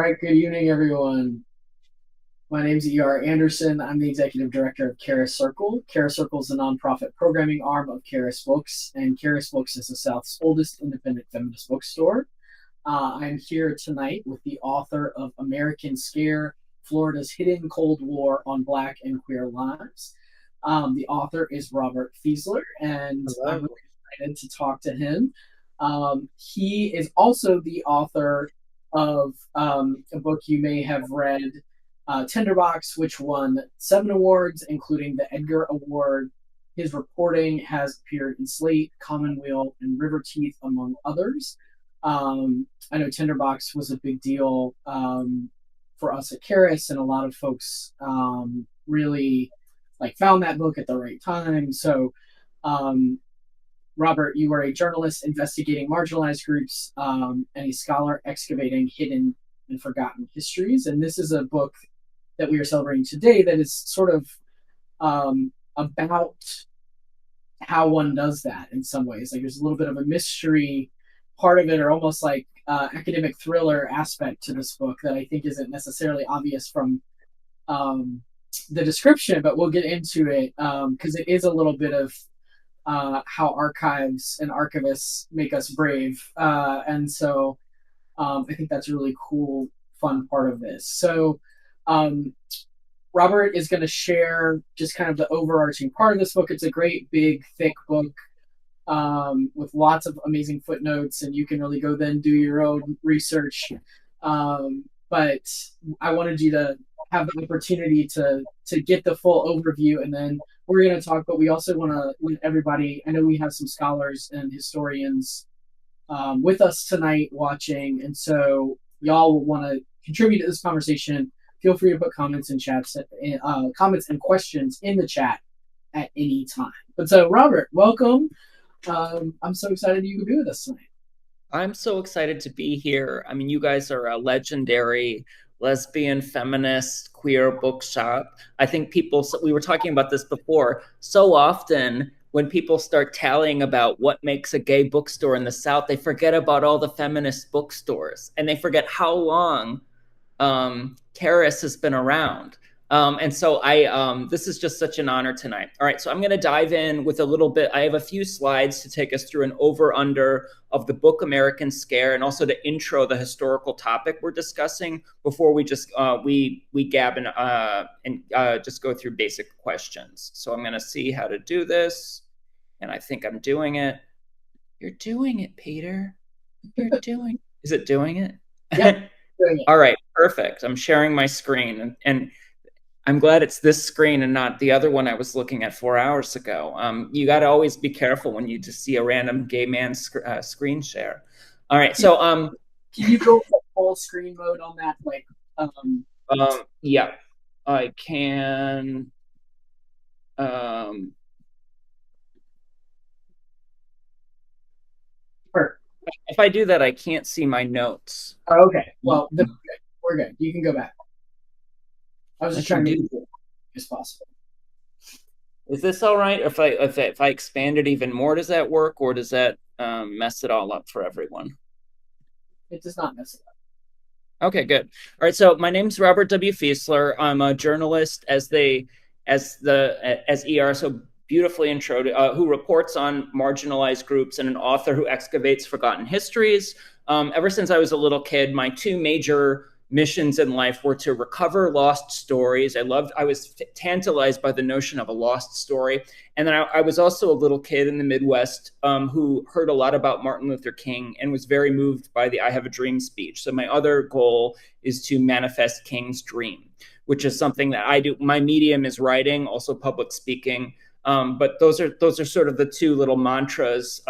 right, good evening, everyone. My name is E.R. Anderson. I'm the executive director of Charis Circle. Charis Circle is a nonprofit programming arm of Charis Books, and Charis Books is the South's oldest independent feminist bookstore. I'm here tonight with the author of American Scare, Florida's Hidden Cold War on Black and Queer Lives. The author is Robert Fieseler, and I'm Hello. really excited to talk to him. He is also the author of a book you may have read, Tinderbox, which won 7 awards, including the Edgar Award. His reporting has appeared in Slate, Commonweal, and River Teeth, among others. I know Tinderbox was a big deal for us at Charis, and a lot of folks really found that book at the right time. So, um, Robert, you are a journalist investigating marginalized groups and a scholar excavating hidden and forgotten histories. And this is a book that we are celebrating today that is sort of about how one does that in some ways. Like there's a little bit of a mystery part of it, or almost like academic thriller aspect to this book that I think isn't necessarily obvious from the description, but we'll get into it because it is a little bit of how archives and archivists make us brave. And so I think that's a really cool, fun part of this. So um, Robert is going to share just kind of the overarching part of this book. It's a great, big, thick book with lots of amazing footnotes, and you can really go then do your own research. But I wanted you to have the opportunity to get the full overview, and then we're going to talk. But we also want to let everybody. I know we have some scholars and historians with us tonight watching, and so y'all will want to contribute to this conversation. Feel free to put comments and comments and questions in the chat at any time. But so, Robert, welcome. I'm so excited you could be with us tonight. I'm so excited to be here. I mean, you guys are a legendary lesbian, feminist, queer bookshop. I think we were talking about this before, so often when people start tallying about what makes a gay bookstore in the South, they forget about all the feminist bookstores and they forget how long Charis has been around. And so this is just such an honor tonight. All right, so I'm going to dive in with a little bit. I have a few slides to take us through an over/under of the book American Scare, and also to intro the historical topic we're discussing before we just we gab and just go through basic questions. So I'm going to see how to do this, and I think I'm doing it. You're doing it, Peter. You're doing. Is it doing it? Yep, doing it. All right, perfect. I'm sharing my screen, and I'm glad it's this screen and not the other one I was looking at 4 hours ago. You got to always be careful when you just see a random gay man screen share. All right, so can you go full screen mode on that? Yeah, I can. If I do that, I can't see my notes. Okay, well, we're good. You can go back. I was just trying to make it as possible. Is this all right? If I expand it even more, does that work, or does that mess it all up for everyone? It does not mess it up. Okay, good. All right, so my name's Robert W. Fieseler. I'm a journalist, as ER so beautifully introed, who reports on marginalized groups, and an author who excavates forgotten histories. Ever since I was a little kid, my two major missions in life were to recover lost stories. I was tantalized by the notion of a lost story. And then I was also a little kid in the Midwest who heard a lot about Martin Luther King and was very moved by the I Have a Dream speech. So my other goal is to manifest King's dream, which is something that I do. My medium is writing, also public speaking. But those are sort of the two little mantras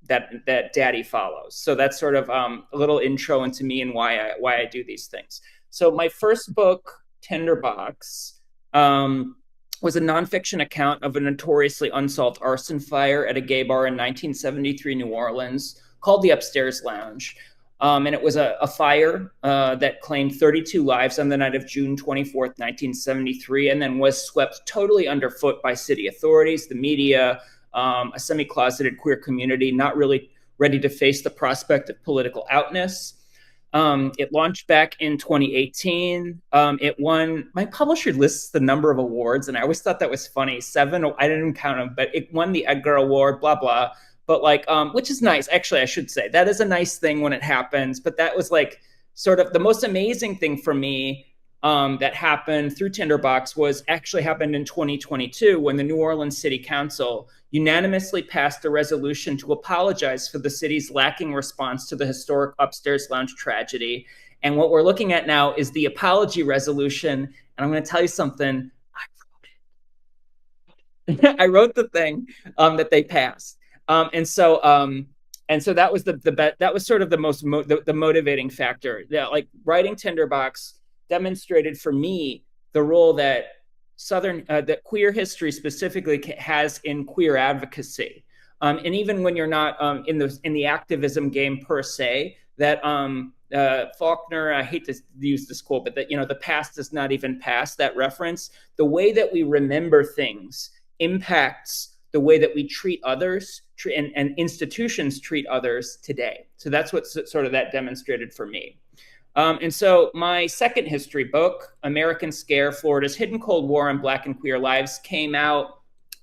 that Daddy follows. So that's sort of a little intro into me and why I do these things. So my first book, Tinderbox, was a nonfiction account of a notoriously unsolved arson fire at a gay bar in 1973 New Orleans called the Upstairs Lounge. And it was a fire that claimed 32 lives on the night of June 24th, 1973, and then was swept totally underfoot by city authorities, the media, a semi-closeted queer community, not really ready to face the prospect of political outness. It launched back in 2018. It won, my publisher lists the number of awards, and I always thought that was funny. 7, I didn't count them, but it won the Edgar Award, blah, blah. But like, which is nice. Actually, I should say that is a nice thing when it happens. But that was like sort of the most amazing thing for me that happened through Tinderbox was actually happened in 2022 when the New Orleans City Council unanimously passed a resolution to apologize for the city's lacking response to the historic upstairs lounge tragedy. And what we're looking at now is the apology resolution. And I'm going to tell you something. I wrote the thing that they passed. And so that was that was sort of the most the motivating factor. Yeah, like writing Tinderbox demonstrated for me the role that that queer history specifically has in queer advocacy, and even when you're not in the activism game per se, that Faulkner, I hate to use this quote, but that the past is not even past. That reference, the way that we remember things impacts the way that we treat others and institutions treat others today. So that's what sort of that demonstrated for me. And so my second history book, American Scare, Florida's Hidden Cold War on Black and Queer Lives, came out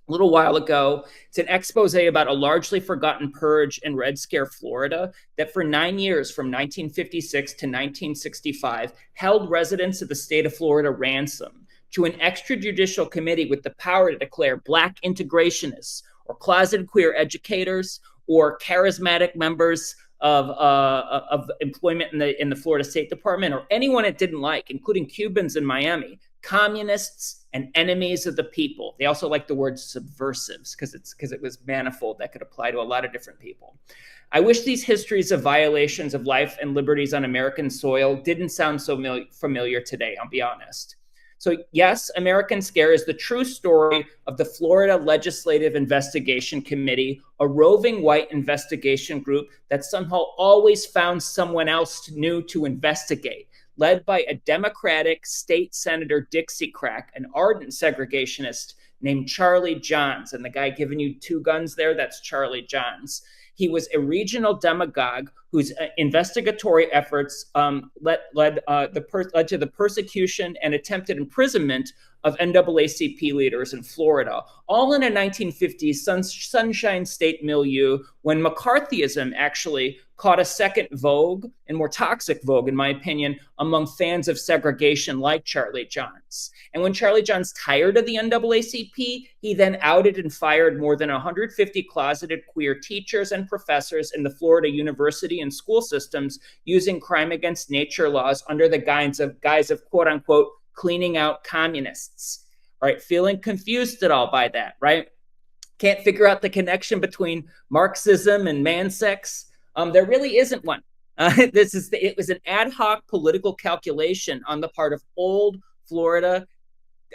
a little while ago. It's an expose about a largely forgotten purge in Red Scare, Florida, that for 9 years, from 1956 to 1965, held residents of the state of Florida ransom to an extrajudicial committee with the power to declare Black integrationists or closeted queer educators or charismatic members of employment in the Florida State Department, or anyone it didn't like, including Cubans in Miami, communists and enemies of the people. They also like the word subversives because it was manifold. That could apply to a lot of different people. I wish these histories of violations of life and liberties on American soil didn't sound so familiar today, I'll be honest. So yes, American Scare is the true story of the Florida Legislative Investigation Committee, a roving white investigation group that somehow always found someone else new to investigate, led by a Democratic state senator, Dixiecrack, an ardent segregationist named Charlie Johns. And the guy giving you 2 guns there, that's Charlie Johns. He was a regional demagogue whose investigatory efforts led to the persecution and attempted imprisonment of NAACP leaders in Florida, all in a 1950s Sunshine State milieu when McCarthyism actually caught a second vogue, and more toxic vogue, in my opinion, among fans of segregation like Charlie Johns. And when Charlie Johns tired of the NAACP, he then outed and fired more than 150 closeted queer teachers and professors in the Florida university and school systems using crime against nature laws under the guise of quote unquote cleaning out communists. All right, feeling confused at all by that, right? Can't figure out the connection between Marxism and man sex. There really isn't one. It was an ad hoc political calculation on the part of old Florida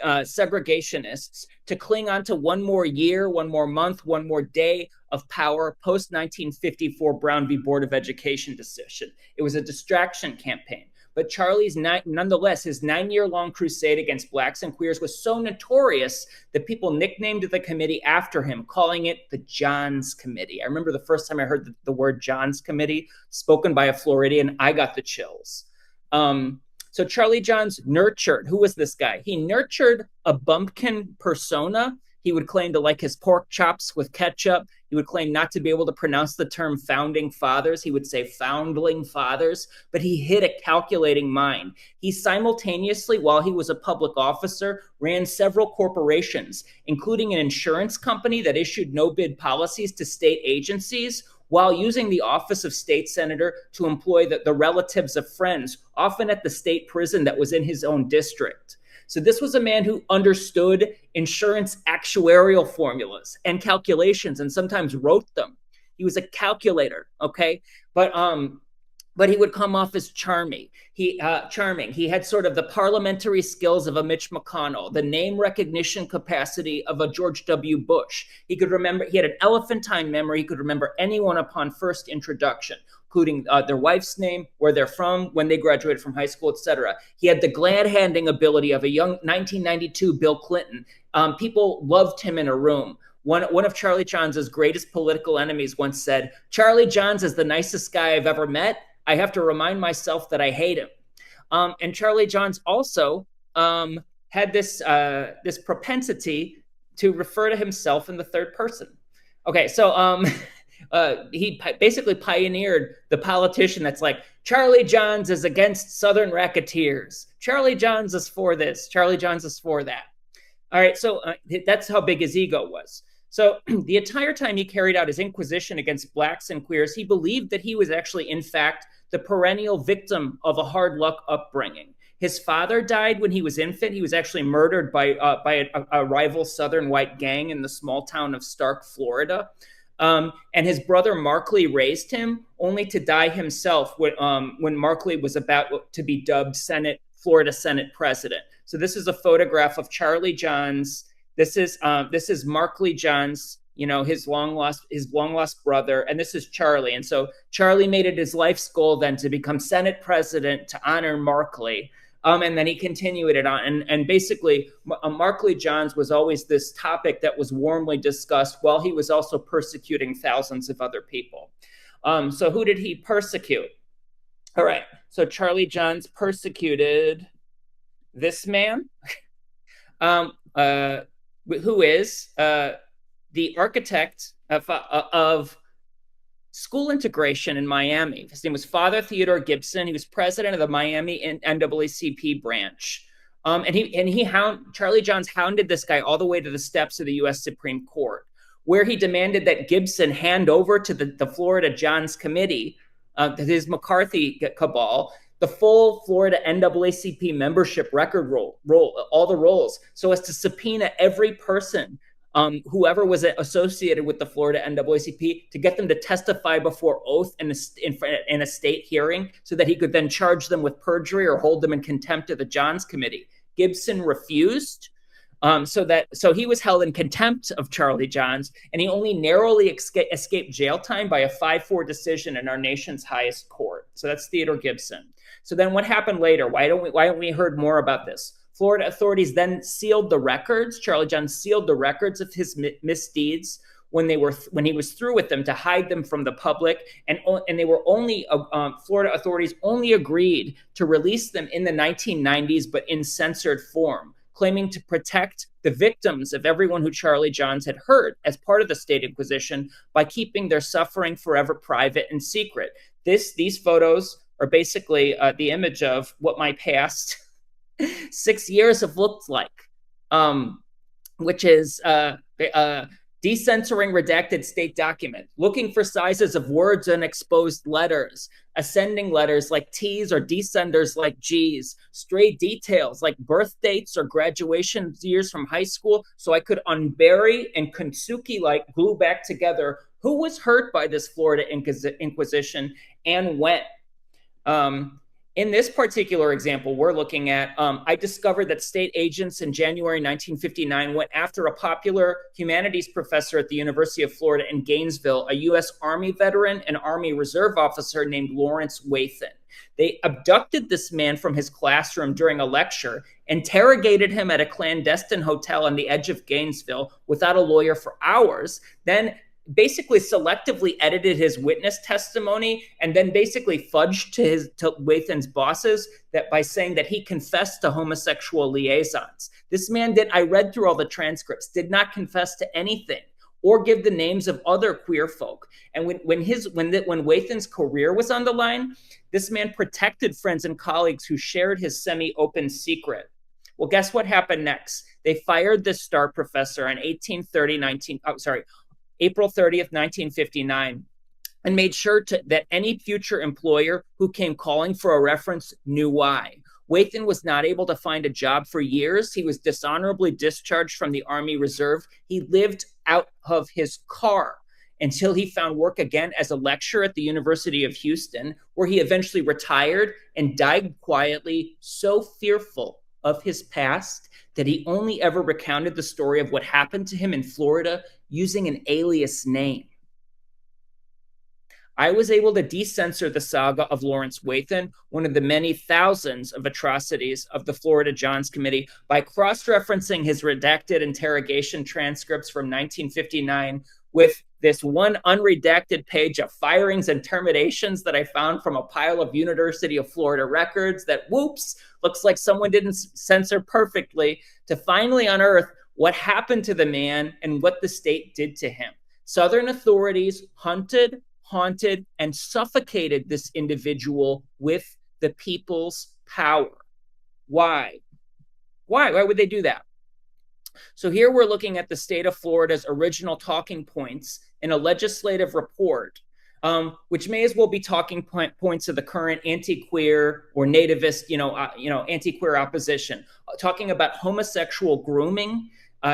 segregationists to cling on to one more year, one more month, one more day of power post 1954 Brown v. Board of Education decision. It was a distraction campaign. But Charlie's, nonetheless, his 9-year-long crusade against Blacks and queers was so notorious that people nicknamed the committee after him, calling it the Johns Committee. I remember the first time I heard the word Johns Committee spoken by a Floridian, I got the chills. So Charlie Johns nurtured, who was this guy? He nurtured a bumpkin persona. He would claim to like his pork chops with ketchup. He would claim not to be able to pronounce the term founding fathers. He would say foundling fathers, but he hid a calculating mind. He simultaneously, while he was a public officer, ran several corporations, including an insurance company that issued no-bid policies to state agencies, while using the office of state senator to employ the relatives of friends, often at the state prison that was in his own district. So this was a man who understood insurance actuarial formulas and calculations and sometimes wrote them. He was a calculator, okay? But he would come off as charming. He had sort of the parliamentary skills of a Mitch McConnell, the name recognition capacity of a George W. Bush. He had an elephantine memory. He could remember anyone upon first introduction, including their wife's name, where they're from, when they graduated from high school, etc. He had the glad-handing ability of a young 1992 Bill Clinton. People loved him in a room. One of Charlie Johns' greatest political enemies once said, "Charlie Johns is the nicest guy I've ever met. I have to remind myself that I hate him. And Charlie Johns also had this propensity to refer to himself in the third person. Okay, so he basically pioneered the politician that's like, Charlie Johns is against Southern racketeers. Charlie Johns is for this. Charlie Johns is for that. All right, so that's how big his ego was. So the entire time he carried out his inquisition against blacks and queers, he believed that he was actually, in fact, the perennial victim of a hard luck upbringing. His father died when he was infant. He was actually murdered by a rival Southern white gang in the small town of Stark, Florida. And his brother Markley raised him, only to die himself when Markley was about to be dubbed Florida Senate president. So this is a photograph of Charlie Johns. This is Markley Johns, his long lost brother, and this is Charlie. And so Charlie made it his life's goal then to become Senate president to honor Markley. And then he continued it on. And basically, Markley Johns was always this topic that was warmly discussed while he was also persecuting thousands of other people. So who did he persecute? All right. So Charlie Johns persecuted this man, who is the architect of school integration in Miami. His name was Father Theodore Gibson. He was president of the Miami NAACP branch. Charlie Johns hounded this guy all the way to the steps of the U.S. Supreme Court, where he demanded that Gibson hand over to the Florida Johns Committee, his McCarthy cabal, the full Florida NAACP membership record roll, all the rolls, so as to subpoena every person, whoever was associated with the Florida NAACP, to get them to testify before oath in a state hearing so that he could then charge them with perjury or hold them in contempt of the Johns Committee. Gibson refused. So he was held in contempt of Charlie Johns, and he only narrowly escaped jail time by a 5-4 decision in our nation's highest court. So that's Theodore Gibson. So then what happened later? Why don't we heard more about this? Florida authorities then sealed the records. Charlie Johns sealed the records of his misdeeds when he was through with them, to hide them from the public, and they were only Florida authorities only agreed to release them in the 1990s, but in censored form, claiming to protect the victims of everyone who Charlie Johns had hurt as part of the state inquisition by keeping their suffering forever private and secret. These photos are basically the image of what my past 6 years have looked like, which is decensoring redacted state document, looking for sizes of words and exposed letters, ascending letters like T's or descenders like G's, stray details like birth dates or graduation years from high school, so I could unbury and Kensuke-like glue back together who was hurt by this Florida Inquisition and when. In this particular example we're looking at, I discovered that state agents in January 1959 went after a popular humanities professor at the University of Florida in Gainesville, a U.S. Army veteran and Army Reserve officer named Lawrence Wathen. They abducted this man from his classroom during a lecture, interrogated him at a clandestine hotel on the edge of Gainesville without a lawyer for hours, then basically selectively edited his witness testimony, and then basically fudged to Wathen's bosses that by saying that he confessed to homosexual liaisons. This man I read through all the transcripts, did not confess to anything or give the names of other queer folk. And when Wathen's career was on the line, this man protected friends and colleagues who shared his semi-open secret. Well, guess what happened next? They fired this star professor on April 30th, 1959, and made sure that any future employer who came calling for a reference knew why. Wathen was not able to find a job for years. He was dishonorably discharged from the Army Reserve. He lived out of his car until he found work again as a lecturer at the University of Houston, where he eventually retired and died quietly, so fearful of his past that he only ever recounted the story of what happened to him in Florida using an alias name. I was able to decensor the saga of Lawrence Wathen, one of the many thousands of atrocities of the Florida Johns Committee, by cross-referencing his redacted interrogation transcripts from 1959 with this one unredacted page of firings and terminations that I found from a pile of University of Florida records that, whoops, looks like someone didn't censor perfectly, to finally unearth what happened to the man and what the state did to him. Southern authorities hunted, haunted, and suffocated this individual with the people's power. Why? Why would they do that? So here we're looking at the state of Florida's original talking points in a legislative report, which may as well be talking points of the current anti-queer or nativist, anti-queer opposition, talking about homosexual grooming,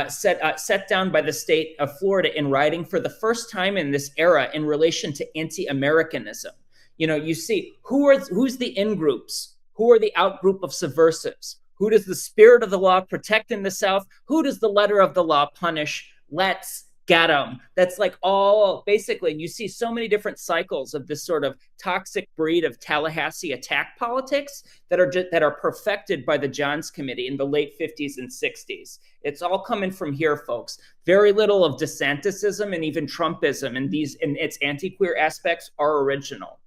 set down by the state of Florida in writing for the first time in this era in relation to anti-Americanism. You see who's the in-groups, who are the out-group of subversives, who does the spirit of the law protect in the South, who does the letter of the law punish. Let's get them. That's like all basically, you see so many different cycles of this sort of toxic breed of Tallahassee attack politics that are perfected by the Johns Committee in the late 50s and 60s. It's all coming from here, folks. Very little of DeSantisism and even Trumpism and its anti-queer aspects are original.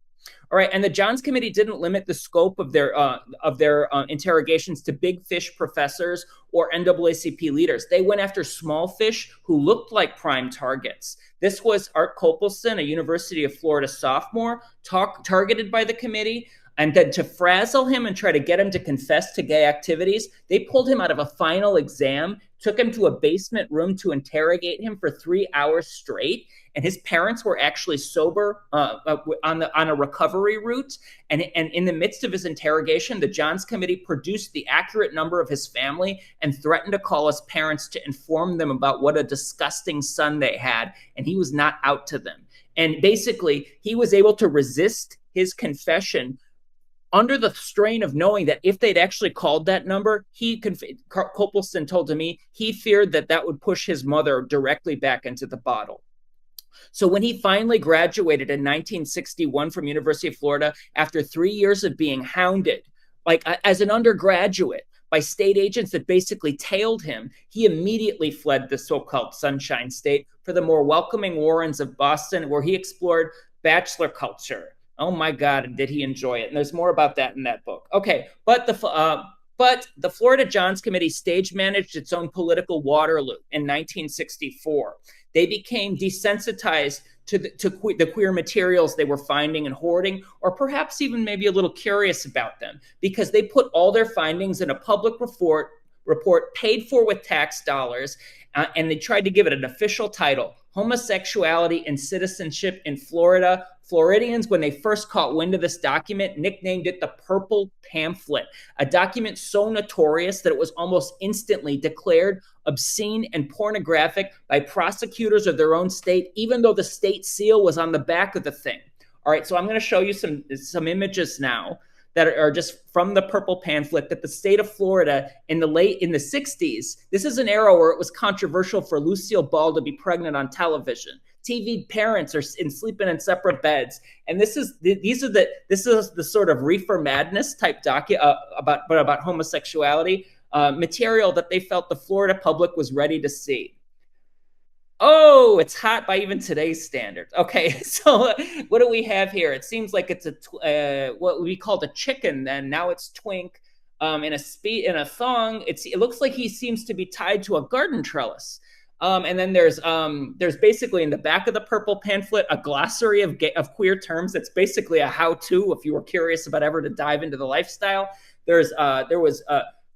All right, and the Johns Committee didn't limit the scope of their interrogations to big fish professors or NAACP leaders. They went after small fish who looked like prime targets. This was Art Copleston, a University of Florida sophomore, targeted by the committee. And then to frazzle him and try to get him to confess to gay activities, they pulled him out of a final exam, took him to a basement room to interrogate him for 3 hours straight. And his parents were actually sober on a recovery route. And in the midst of his interrogation, the Johns Committee produced the accurate number of his family and threatened to call his parents to inform them about what a disgusting son they had. And he was not out to them. And basically, he was able to resist his confession under the strain of knowing that if they'd actually called that number, Copleston told to me, he feared that would push his mother directly back into the bottle. So when he finally graduated in 1961 from University of Florida, after 3 years of being hounded, like as an undergraduate, by state agents that basically tailed him, he immediately fled the so-called Sunshine State for the more welcoming warrens of Boston, where he explored bachelor culture. Oh my God, did he enjoy it? And there's more about that in that book. Okay, but the Florida Johns Committee stage managed its own political Waterloo in 1964. They became desensitized to the queer materials they were finding and hoarding, or perhaps even maybe a little curious about them, because they put all their findings in a public report paid for with tax dollars, and they tried to give it an official title, Homosexuality and Citizenship in Florida. Floridians, when they first caught wind of this document, nicknamed it the Purple Pamphlet, a document so notorious that it was almost instantly declared obscene and pornographic by prosecutors of their own state, even though the state seal was on the back of the thing. All right, so I'm going to show you some images now that are just from the Purple Pamphlet that the state of Florida in the 60s, this is an era where it was controversial for Lucille Ball to be pregnant on television. TV parents are sleeping in separate beds, and this is the sort of reefer madness type about homosexuality material that they felt the Florida public was ready to see. Oh, it's hot by even today's standards. Okay, so what do we have here? It seems like it's what we called a chicken then. Now it's twink in a thong. It looks like he seems to be tied to a garden trellis. And then there's basically in the back of the Purple Pamphlet a glossary of queer terms. That's basically a how-to if you were curious about ever to dive into the lifestyle.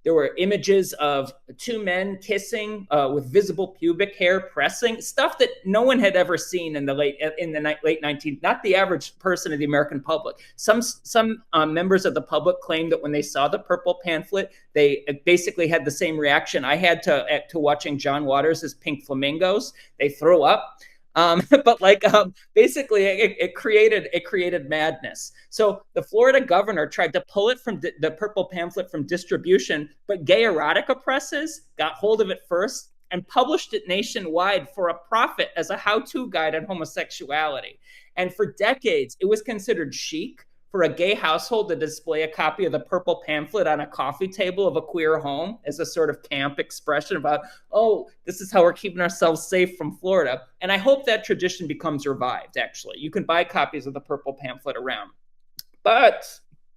There were images of two men kissing with visible pubic hair pressing, stuff that no one had ever seen in the late 19th, not the average person in the American public. Some members of the public claimed that when they saw the Purple Pamphlet, they basically had the same reaction I had to watching John Waters' Pink Flamingos. They threw up. Basically it created madness. So the Florida governor tried to pull it from the Purple Pamphlet from distribution, but gay erotica presses got hold of it first and published it nationwide for a profit as a how-to guide on homosexuality. And for decades, it was considered chic for a gay household to display a copy of the purple pamphlet on a coffee table of a queer home as a sort of camp expression about, oh, this is how we're keeping ourselves safe from Florida. And I hope that tradition becomes revived, actually. You can buy copies of the purple pamphlet around. But,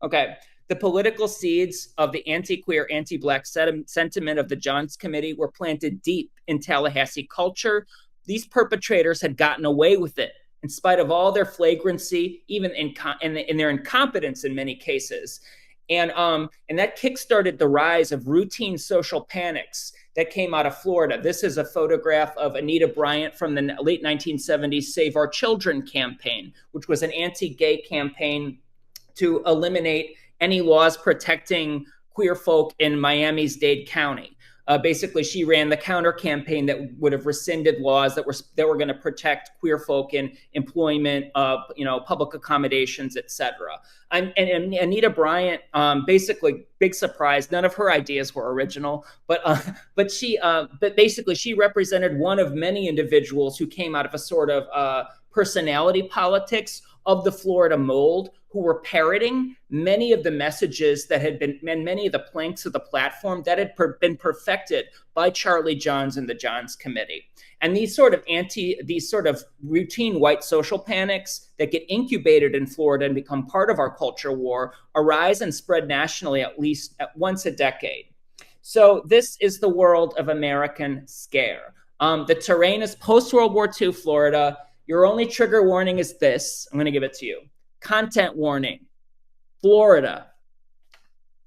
okay, the political seeds of the anti-queer, anti-Black sentiment of the Johns Committee were planted deep in Tallahassee culture. These perpetrators had gotten away with it in spite of all their flagrancy, even in their incompetence in many cases. And that kickstarted the rise of routine social panics that came out of Florida. This is a photograph of Anita Bryant from the late 1970s Save Our Children campaign, which was an anti-gay campaign to eliminate any laws protecting queer folk in Miami's Dade County. Basically, she ran the counter campaign that would have rescinded laws that were going to protect queer folk in employment, public accommodations, etc. And Anita Bryant, basically, big surprise, none of her ideas were original, but basically she represented one of many individuals who came out of a sort of personality politics of the Florida mold, who were parroting many of the messages that had been, and many of the planks of the platform that had been perfected by Charlie Johns and the Johns Committee. And these sort of routine white social panics that get incubated in Florida and become part of our culture war arise and spread nationally at least once a decade. So this is the world of American scare. The terrain is post-World War II Florida. Your only trigger warning is this. I'm going to give it to you. Content warning, Florida.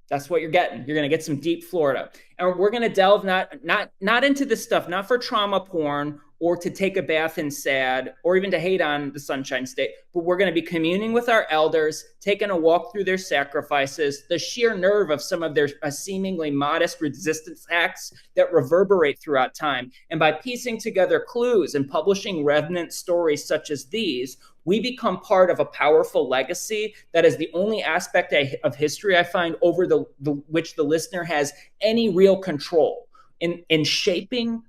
That's what you're getting. You're going to get some deep Florida. And we're going to delve not into this stuff, not for trauma porn or to take a bath in sad or even to hate on the Sunshine State, but we're going to be communing with our elders, taking a walk through their sacrifices, the sheer nerve of some of their seemingly modest resistance acts that reverberate throughout time. And by piecing together clues and publishing remnant stories such as these, we become part of a powerful legacy that is the only aspect of history I find over which the listener has any real control in shaping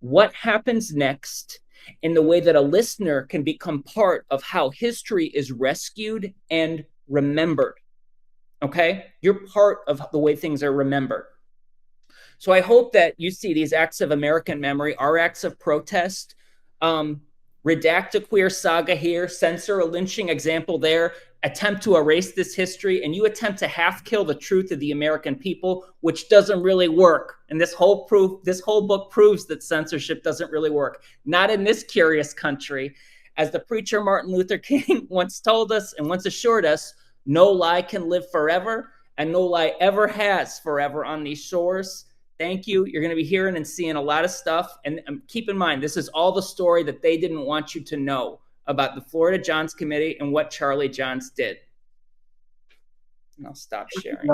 what happens next in the way that a listener can become part of how history is rescued and remembered. Okay? You're part of the way things are remembered. So I hope that you see these acts of American memory, our acts of protest, redact a queer saga here, censor a lynching example there, attempt to erase this history, and you attempt to half kill the truth of the American people, which doesn't really work. And this whole book proves that censorship doesn't really work. Not in this curious country. As the preacher Martin Luther King once told us and once assured us, no lie can live forever, and no lie ever has forever on these shores. Thank you. You're going to be hearing and seeing a lot of stuff. And keep in mind, this is all the story that they didn't want you to know about the Florida Johns Committee and what Charlie Johns did. And I'll stop sharing.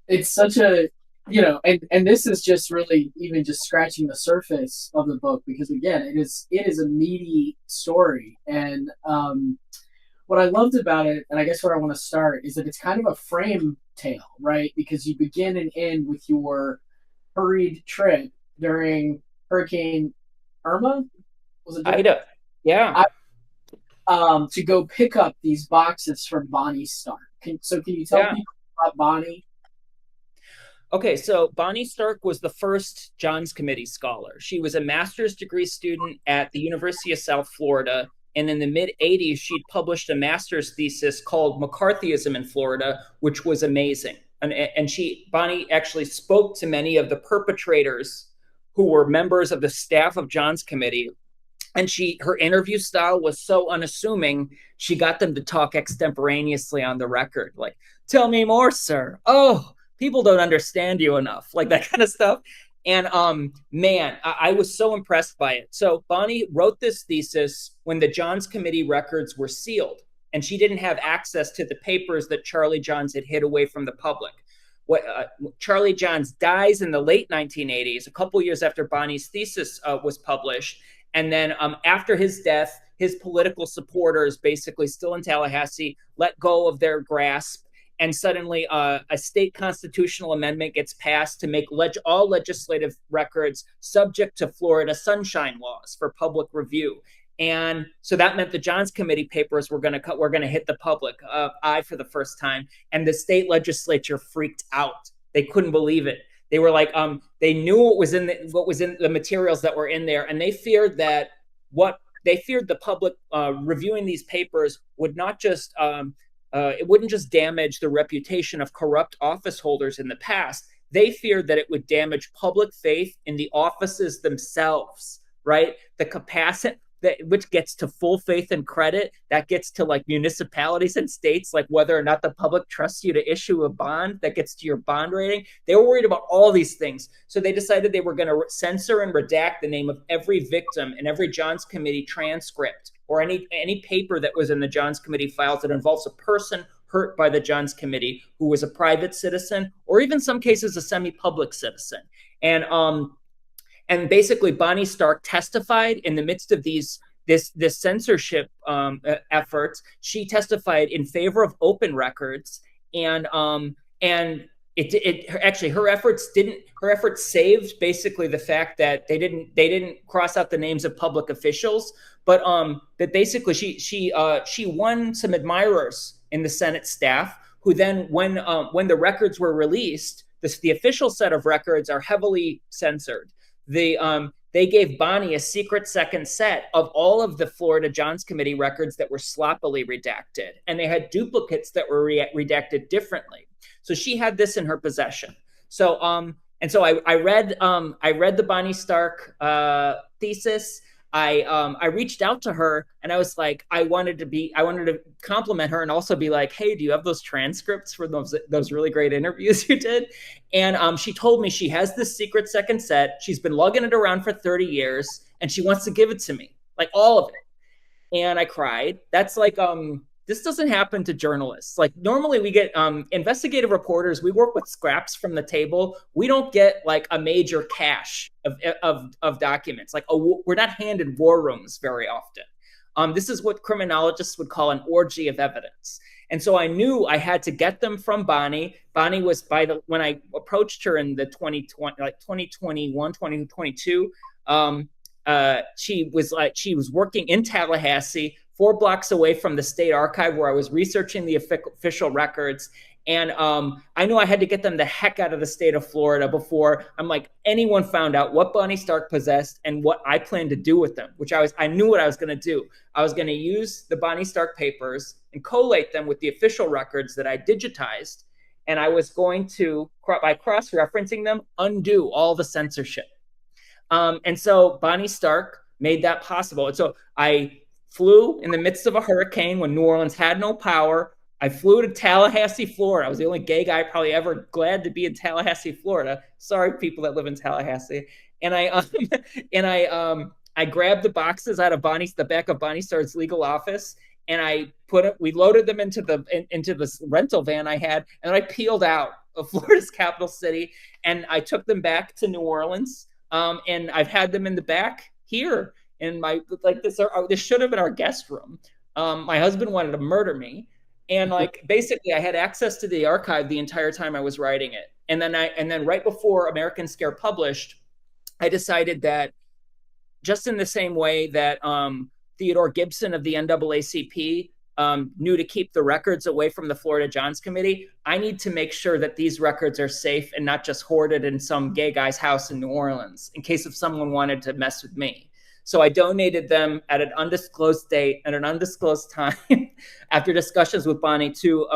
It's such a, and this is just really even just scratching the surface of the book, because again, it is a meaty story. And what I loved about it, and I guess where I want to start, is that it's kind of a frame tale, right? Because you begin and end with your hurried trip during Hurricane Irma. Was it Ida? Yeah. To go pick up these boxes from Bonnie Stark. Can you tell people about Bonnie? Okay, so Bonnie Stark was the first Johns Committee scholar. She was a master's degree student at the University of South Florida. And in the mid-'80s, she'd published a master's thesis called McCarthyism in Florida, which was amazing. And Bonnie actually spoke to many of the perpetrators who were members of the staff of Johns Committee. And her interview style was so unassuming, she got them to talk extemporaneously on the record. Like, tell me more, sir. Oh, people don't understand you enough. Like that kind of stuff. And man, I was so impressed by it. So Bonnie wrote this thesis when the Johns Committee records were sealed, and she didn't have access to the papers that Charlie Johns had hid away from the public. Charlie Johns dies in the late 1980s, a couple years after Bonnie's thesis was published. And then after his death, his political supporters, basically still in Tallahassee, let go of their grasp. And suddenly a state constitutional amendment gets passed to make all legislative records subject to Florida sunshine laws for public review. And so that meant the Johns Committee papers were going to hit the public eye for the first time. And the state legislature freaked out. They couldn't believe it. They were like, they knew what was in the materials that were in there, and they feared that the public reviewing these papers would not just it wouldn't just damage the reputation of corrupt office holders in the past. They feared that it would damage public faith in the offices themselves, right? The capacity which gets to full faith and credit, that gets to like municipalities and states, like whether or not the public trusts you to issue a bond, that gets to your bond rating. They were worried about all these things. So they decided they were going to censor and redact the name of every victim in every Johns Committee transcript or any paper that was in the Johns Committee files that involves a person hurt by the Johns Committee who was a private citizen or even some cases a semi-public citizen. And basically, Bonnie Stark testified in the midst of this censorship efforts. She testified in favor of open records, and her efforts saved basically the fact that they didn't cross out the names of public officials, but that basically she won some admirers in the Senate staff who then when the records were released, the official set of records are heavily censored. They gave Bonnie a secret second set of all of the Florida Johns Committee records that were sloppily redacted, and they had duplicates that were redacted differently. So she had this in her possession. So I read the Bonnie Stark thesis. I reached out to her and I was like, I wanted to compliment her and also be like, hey, do you have those transcripts for those really great interviews you did? And she told me she has this secret second set. She's been lugging it around for 30 years and she wants to give it to me, like all of it. And I cried. That's like, this doesn't happen to journalists. Like normally we get investigative reporters, we work with scraps from the table. We don't get like a major cache of documents. Like we're not handed war rooms very often. This is what criminologists would call an orgy of evidence. And so I knew I had to get them from Bonnie. Bonnie was when I approached her in the 2021, 2022, she was working in Tallahassee, 4 blocks away from the state archive where I was researching the official records. And I knew I had to get them the heck out of the state of Florida before anyone found out what Bonnie Stark possessed and what I planned to do with them, which I knew what I was going to do. I was going to use the Bonnie Stark papers and collate them with the official records that I digitized. And I was going to, by cross-referencing them, undo all the censorship. And so Bonnie Stark made that possible. And so I flew in the midst of a hurricane when New Orleans had no power. I flew to Tallahassee, Florida. I was the only gay guy probably ever glad to be in Tallahassee, Florida. Sorry, people that live in Tallahassee. And I grabbed the boxes out of the back of Bonnie Stark's legal office, and we loaded them into this rental van I had, and I peeled out of Florida's capital city, and I took them back to New Orleans. And I've had them in the back here. And this should have been our guest room. My husband wanted to murder me, and basically I had access to the archive the entire time I was writing it. And then right before American Scare published, I decided that just in the same way that Theodore Gibson of the NAACP knew to keep the records away from the Florida Johns Committee, I need to make sure that these records are safe and not just hoarded in some gay guy's house in New Orleans in case if someone wanted to mess with me. So I donated them at an undisclosed date and an undisclosed time after discussions with Bonnie to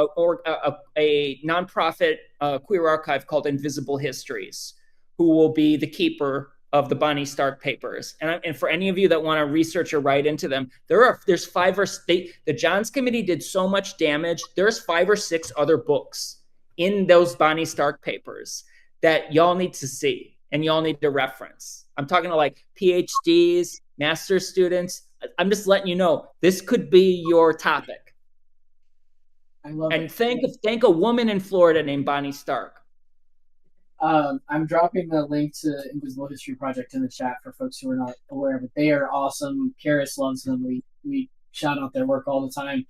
a nonprofit queer archive called Invisible Histories, who will be the keeper of the Bonnie Stark papers. And for any of you that want to research or write into them, there's 5 or 6. The Johns Committee did so much damage. There's 5 or 6 other books in those Bonnie Stark papers that y'all need to see and y'all need to reference. I'm talking to PhDs, master's students. I'm just letting you know this could be your topic. I love it. And thank a woman in Florida named Bonnie Stark. I'm dropping the link to Invisible History Project in the chat for folks who are not aware, but they are awesome. Charis loves them. We shout out their work all the time.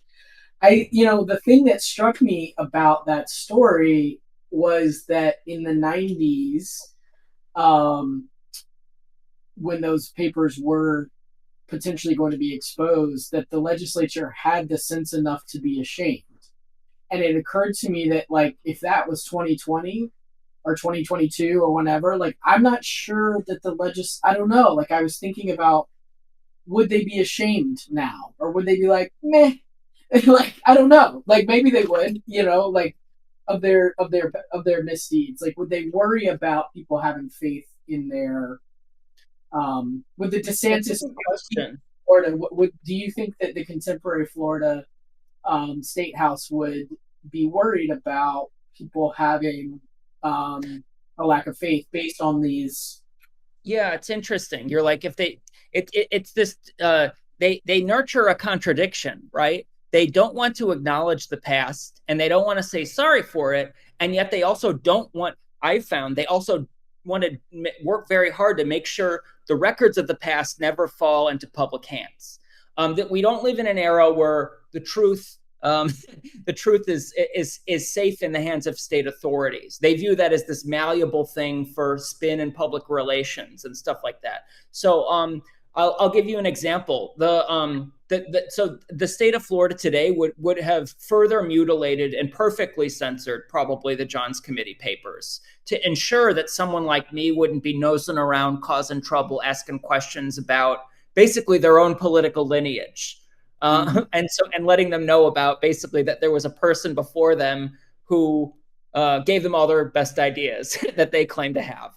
The thing that struck me about that story was that in the 90s, when those papers were potentially going to be exposed, that the legislature had the sense enough to be ashamed. And it occurred to me that, like, if that was 2020 or 2022 or whenever, like, I'm not sure that I don't know. Like, I was thinking about, would they be ashamed now? Or would they be like, meh? Like, I don't know. Like, maybe they would, like, of their misdeeds. Like, would they worry about people having faith in their with the That's a DeSantis good question. Florida? Do you think that the contemporary Florida state house would be worried about people having a lack of faith based on these? Yeah, it's interesting. You're like, if it's this they nurture a contradiction, right? They don't want to acknowledge the past and they don't want to say sorry for it, and yet they also don't want. I found they also want to work very hard to make sure the records of the past never fall into public hands. That we don't live in an era where the truth the truth is safe in the hands of state authorities. They view that as this malleable thing for spin and public relations and stuff like that. So I'll give you an example. So the state of Florida today would have further mutilated and perfectly censored probably the Johns Committee papers to ensure that someone like me wouldn't be nosing around, causing trouble, asking questions about basically their own political lineage. And letting them know about basically that there was a person before them who gave them all their best ideas that they claim to have.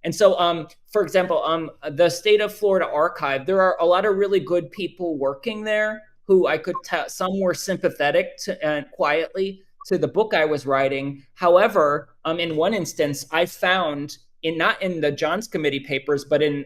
And so, for example, the State of Florida Archive, there are a lot of really good people working there who I could tell some were sympathetic to, quietly to the book I was writing. However, in one instance, I found not in the Johns Committee papers, but in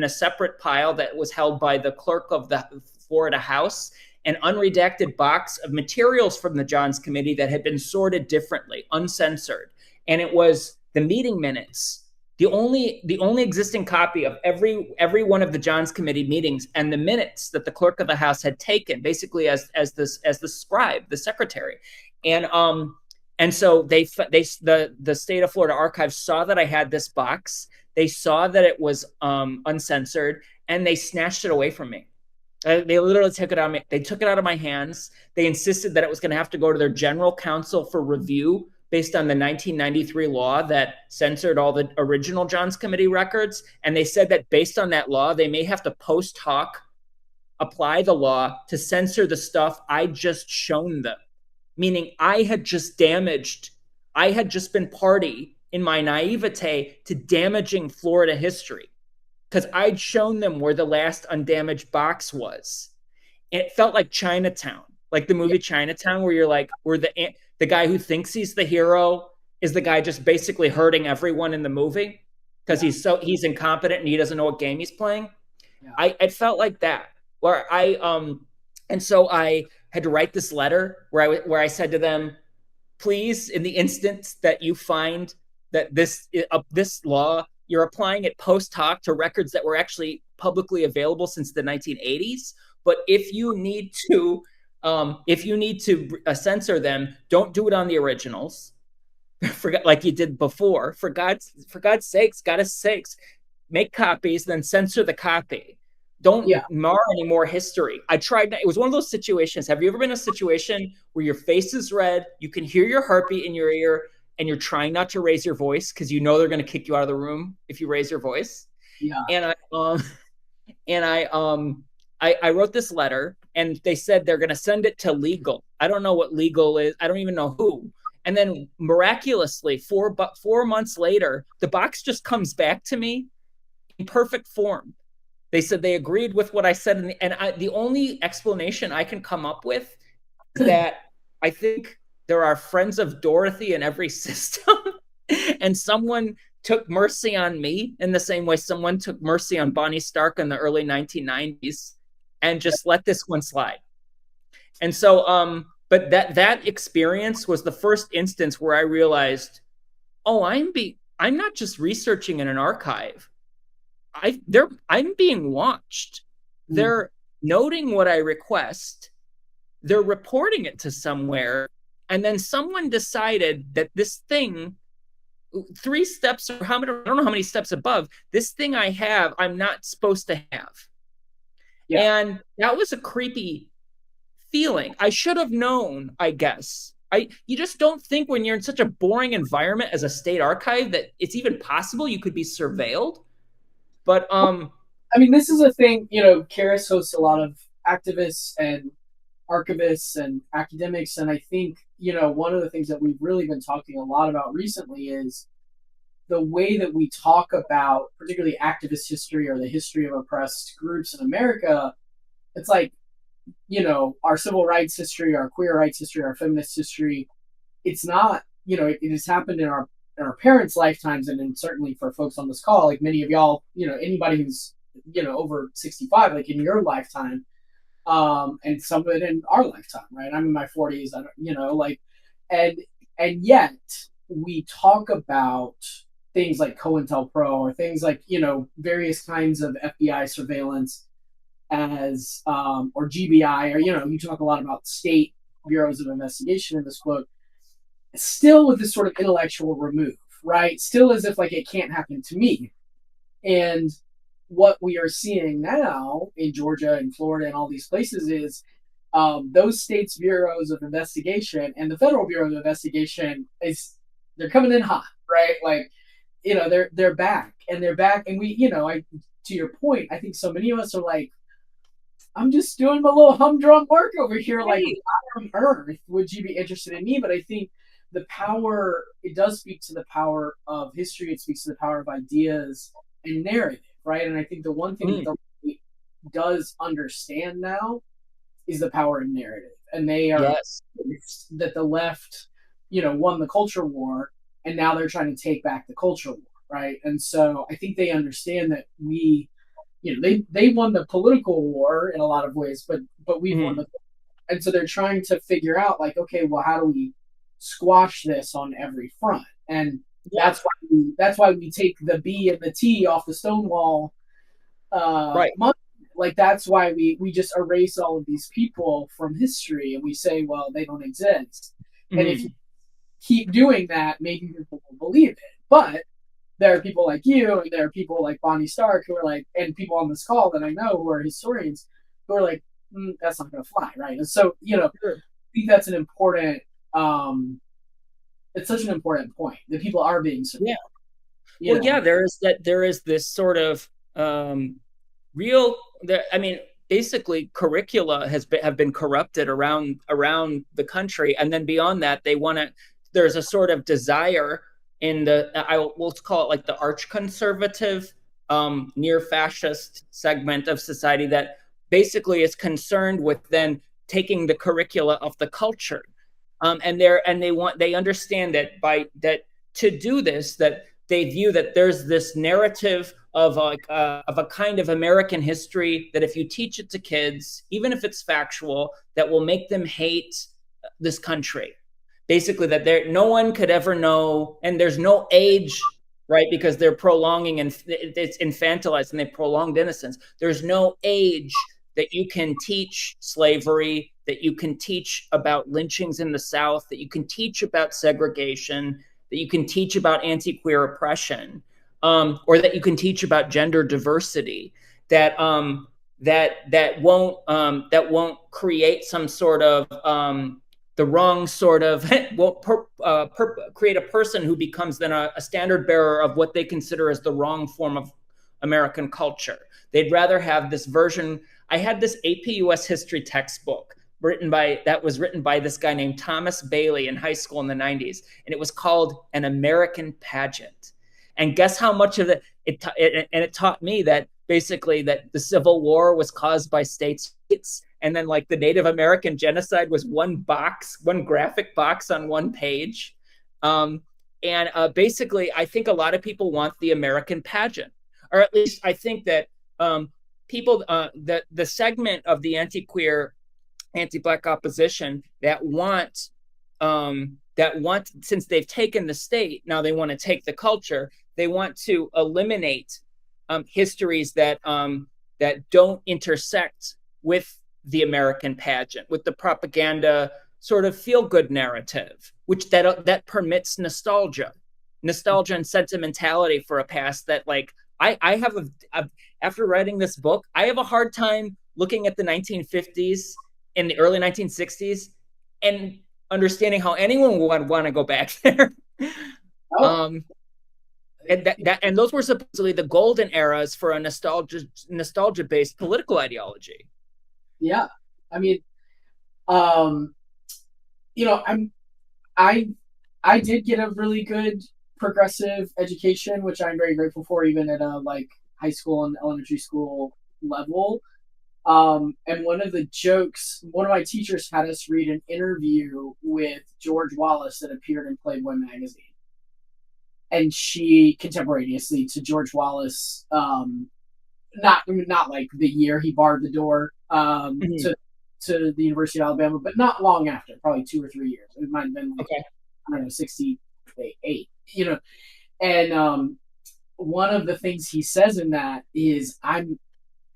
a separate pile that was held by the clerk of the Florida House, an unredacted box of materials from the Johns Committee that had been sorted differently, uncensored. And it was the meeting minutes, the only existing copy of every one of the Johns Committee meetings, and the minutes that the clerk of the House had taken, basically as the scribe, the secretary. And so the State of Florida Archives saw that I had this box. They saw that it was uncensored, and they snatched it away from me. They literally took it out of me. They took it out of my hands. They insisted that it was going to have to go to their general counsel for review based on the 1993 law that censored all the original Johns Committee records. And they said that based on that law, they may have to post hoc apply the law to censor the stuff I just shown them. Meaning I had just been party in my naivete to damaging Florida history, because I'd shown them where the last undamaged box was. It felt like Chinatown, like the movie Chinatown, where you're like, where the guy who thinks he's the hero is the guy just basically hurting everyone in the movie because he's incompetent and he doesn't know what game he's playing. Yeah. It felt like that, where and so I had to write this letter where I said to them, please, in the instance that you find that this law, you're applying it post hoc to records that were actually publicly available since the 1980s. But if you need to censor them, don't do it on the originals, like you did before. For God's sakes, make copies, then censor the copy. Don't mar any more history. It was one of those situations. Have you ever been in a situation where your face is red, you can hear your heartbeat in your ear, and you're trying not to raise your voice because you know they're going to kick you out of the room if you raise your voice? Yeah. And I wrote this letter, and they said they're going to send it to legal. I don't know what legal is. I don't even know who. And then miraculously, 4 months later, the box just comes back to me in perfect form. They said they agreed with what I said. The only explanation I can come up with is that I think there are friends of Dorothy in every system. And someone took mercy on me in the same way someone took mercy on Bonnie Stark in the early 1990s and just let this one slide. And so, but that experience was the first instance where I realized, oh, I'm not just researching in an archive. I'm being watched. They're noting what I request. They're reporting it to somewhere. And then someone decided that this thing, 3 steps, or I don't know how many steps above, this thing I have, I'm not supposed to have. Yeah. And that was a creepy feeling. I should have known, I guess. You just don't think when you're in such a boring environment as a state archive that it's even possible you could be surveilled. But I mean, this is a thing, Charis hosts a lot of activists and archivists and academics. And I think, one of the things that we've really been talking a lot about recently is the way that we talk about particularly activist history or the history of oppressed groups in America. It's like, our civil rights history, our queer rights history, our feminist history. It's not, it has happened in our parents' lifetimes, and certainly for folks on this call, like many of y'all, anybody who's over 65, like in your lifetime, and some of it in our lifetime, right? I'm in my 40s. I don't, like, and yet we talk about things like COINTELPRO or things like various kinds of FBI surveillance as or GBI, or you talk a lot about state bureaus of investigation in this book, still with this sort of intellectual remove, right? Still as if like it can't happen to me. And what we are seeing now in Georgia and Florida and all these places is those states' bureaus of investigation and the federal bureau of investigation they're coming in hot, right? Like, they're back, and we, I to your point, I think so many of us are like, I'm just doing my little humdrum work over here. Like, hey, why on earth would you be interested in me? But I think it does speak to the power of history. It speaks to the power of ideas and narrative, right? And I think the one thing that the right does understand now is the power of narrative. And yes. that the left, won the culture war, and now they're trying to take back the culture war, right? And so I think they understand that they won the political war in a lot of ways, but we've won the, and so they're trying to figure out like, okay, well, how do we squash this on every front? And Yeah. that's why we take the B and the T off the Stonewall Right. month. Like that's why we just erase all of these people from history and we say, well, they don't exist. And if you keep doing that, maybe people will believe it. But there are people like you, and there are people like Bonnie Stark who are like, and people on this call that I know who are historians who are like, that's not going to fly, right? And so, Sure. I think that's an important. It's such an important point that people are being surveilled. Yeah. Well, yeah, there is this sort of real there. I mean, basically curricula have been corrupted around the country, and then beyond that, there's a sort of desire in we'll call it like the arch conservative, near fascist segment of society that basically is concerned with then taking the curricula of the culture, and they understand that to do this, that they view that there's this narrative of a kind of American history that if you teach it to kids, even if it's factual, that will make them hate this country. Basically, that no one could ever know, and there's no age, right? Because they're prolonging, and it's infantilized, and they prolonged innocence. There's no age that you can teach slavery, that you can teach about lynchings in the South, that you can teach about segregation, that you can teach about anti-queer oppression, or that you can teach about gender diversity. That won't create some sort of the wrong sort of won't create a person who becomes then a standard bearer of what they consider as the wrong form of American culture. They'd rather have this version. I had this AP US history textbook that was written by this guy named Thomas Bailey in high school in the 90s, and it was called An American Pageant. And guess how much of it taught me that basically that the Civil War was caused by states, and then like the Native American genocide was one graphic box on one page. And basically, I think a lot of people want the American pageant, or at least I think that people, the segment of the anti-queer, anti-Black opposition that want, since they've taken the state, now they want to take the culture. They want to eliminate histories that don't intersect with the American pageant, with the propaganda sort of feel-good narrative, which that permits nostalgia and sentimentality for a past that, like, I have after writing this book, I have a hard time looking at the 1950s and the early 1960s and understanding how anyone would want to go back there. Oh, um, and those were supposedly the golden eras for a nostalgia based political ideology. yeah. I mean, um, I'm I I did get a really good progressive education, which I'm very grateful for, even at a like high school and elementary school level. And one of the jokes, one of my teachers had us read an interview with George Wallace that appeared in Playboy magazine, and she contemporaneously to George Wallace, not like the year he barred the door Mm-hmm. to the University of Alabama, but not long after, probably 2 or 3 years. It might have been like Okay. I don't know, 68, and one of the things he says in that is I'm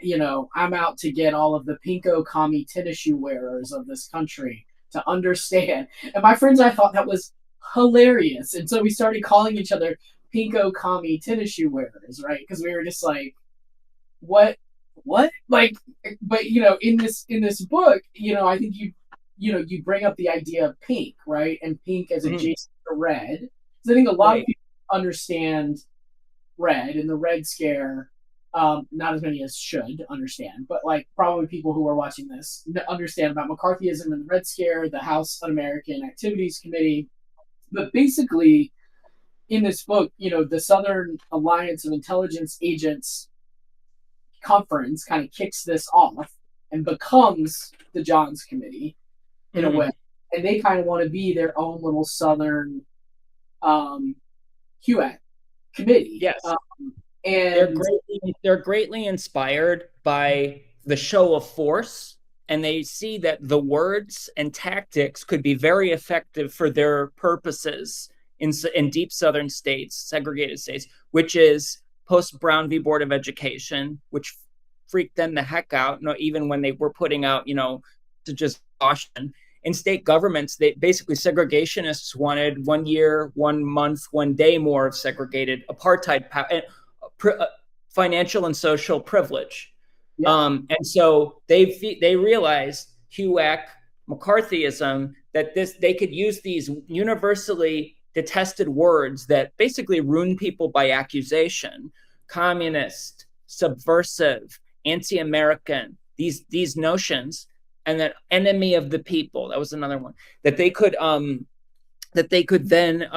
out to get all of the pinko commie tennis shoe wearers of this country to understand. And my friends, I thought that was hilarious. And so we started calling each other pinko commie tennis shoe wearers, right? Because we were just like, what, what? Like, but in this book, I think you bring up the idea of pink, right? And pink as Mm-hmm. adjacent to red. So I think a lot of Right. people understand red and the Red Scare. Not as many as should understand, but like probably people who are watching this understand about McCarthyism and the Red Scare, the House Un-American Activities Committee. But basically, in this book, the Southern Alliance of Intelligence Agents Conference kind of kicks this off and becomes the Johns Committee in a way, Mm-hmm. and they kind of want to be their own little Southern um, HUAC committee. Yes. And They're greatly inspired by the show of force, and they see that the words and tactics could be very effective for their purposes in deep southern states, segregated states, which is post Brown v. Board of Education, which freaked them the heck out. Even when they were putting out, to just caution. In state governments, they basically segregationists wanted 1 year, 1 month, 1 day more of segregated apartheid power, financial and social privilege. yeah, And so they realized HUAC McCarthyism that they could use these universally detested words that basically ruin people by accusation: communist, subversive, anti-American, these notions, and that enemy of the people, that was another one, that they could then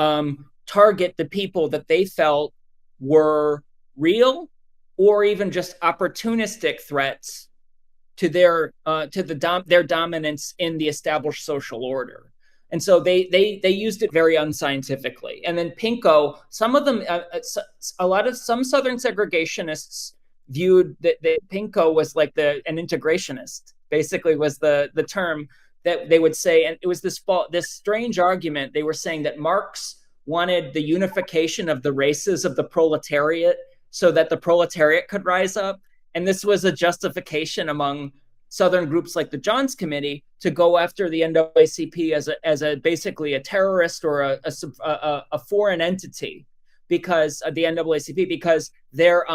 target the people that they felt were real or even just opportunistic threats to their dominance in the established social order. And so they used it very unscientifically. And then pinko, some of them, some Southern segregationists viewed that pinko was like an integrationist. Basically, was the term that they would say, and it was this strange argument. They were saying that Marx wanted the unification of the races of the proletariat so that the proletariat could rise up. And this was a justification among Southern groups like the Johns Committee to go after the NAACP as a basically a terrorist or a foreign entity, because of the NAACP, because they're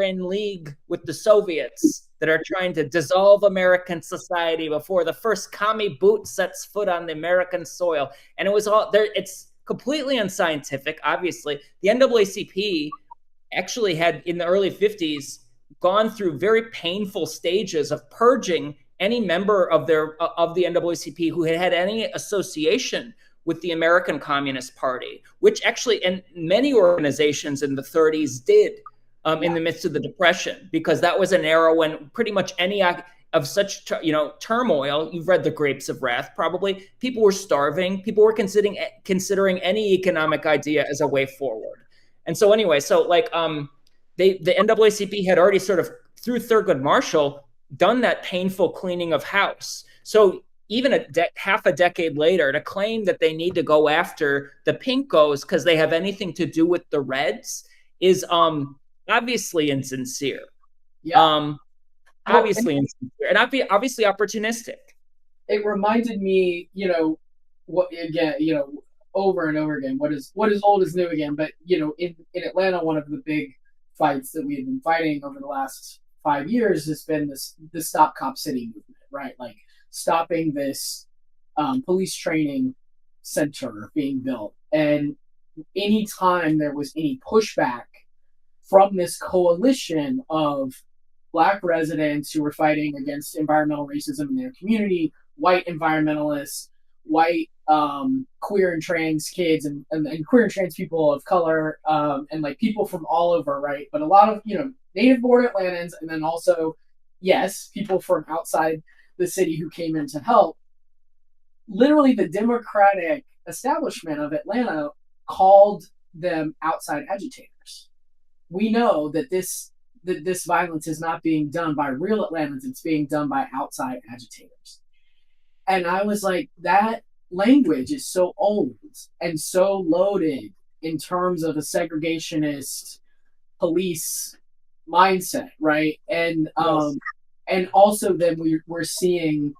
in league with the Soviets that are trying to dissolve American society before the first commie boot sets foot on the American soil. And it was all there. It's completely unscientific. Obviously, the NAACP actually had, in the early 50s, gone through very painful stages of purging any member of the NAACP who had any association with the American Communist Party, which actually, and many organizations in the 30s did, in the midst of the Depression, because that was an era when pretty much any of such turmoil. You've read The Grapes of Wrath, probably. People were starving. People were considering any economic idea as a way forward. And so anyway, the NAACP had already sort of, through Thurgood Marshall, done that painful cleaning of house. So even half a decade later, to claim that they need to go after the pinkos because they have anything to do with the reds is obviously insincere. yeah. Well, Obviously insincere, and obviously opportunistic. it reminded me, what again, over and over again, what is old is new again. But in Atlanta, one of the big fights that we had been fighting over the last 5 years has been the Stop Cop City movement, right? Like stopping this police training center being built. And anytime there was any pushback from this coalition of Black residents who were fighting against environmental racism in their community, white environmentalists, white queer and trans kids, and queer and trans people of color, and like people from all over, right? But a lot of, native born Atlantans, and then also, yes, people from outside the city who came in to help. Literally, the Democratic establishment of Atlanta called them outside agitators. We know that this violence is not being done by real Atlantans, it's being done by outside agitators. And I was like, that language is so old and so loaded in terms of a segregationist police mindset, right? And also then we're seeing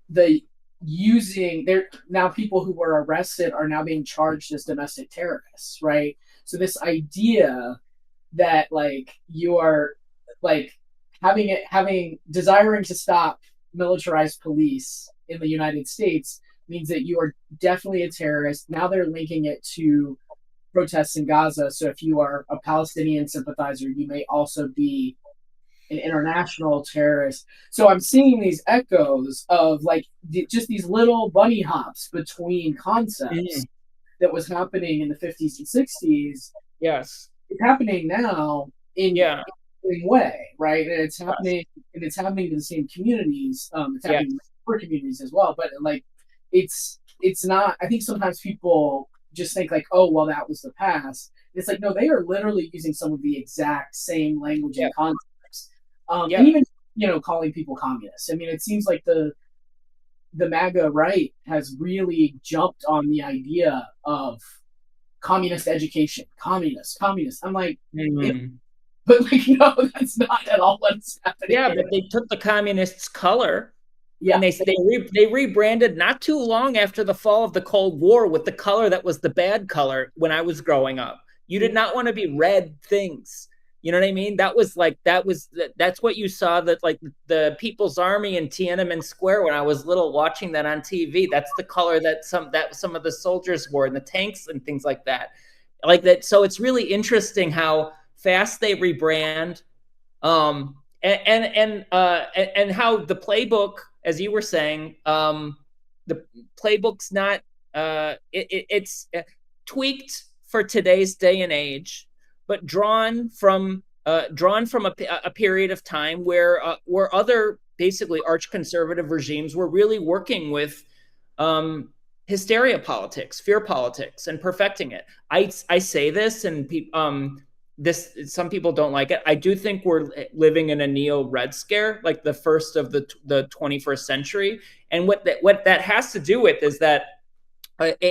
the using there now, people who were arrested are now being charged as domestic terrorists, right? So this idea that like you are like desiring to stop militarized police in the United States means that you are definitely a terrorist. Now they're linking it to protests in Gaza. So if you are a Palestinian sympathizer, you may also be an international terrorist. So I'm seeing these echoes of like just these little bunny hops between concepts that was happening in the 50s and 60s. Yes. It's happening now in a way, right? And it's happening, and it's happening to the same communities. It's happening in poor communities as well. But like, it's not. I think sometimes people just think like, oh, well, that was the past. It's like, no, they are literally using some of the exact same language and concepts, and even calling people communists. I mean, it seems like the MAGA right has really jumped on the idea of communist education, communist. I'm like, but like, no, that's not at all what's happening. Yeah, but they took the communists' color, and they rebranded not too long after the fall of the Cold War with the color that was the bad color when I was growing up. You did not want to be red things. You know what I mean? That's what you saw, that like the People's Army in Tiananmen Square when I was little, watching that on TV. That's the color that some of the soldiers wore, and the tanks and things like that. So it's really interesting how fast they rebrand, and how the playbook, as you were saying, the playbook's not it's tweaked for today's day and age, but drawn from a period of time where other basically arch conservative regimes were really working with hysteria politics, fear politics, and perfecting it. I say this, and some people don't like it. I do think we're living in a neo-Red Scare, like the first of the 21st century. And what that has to do with is that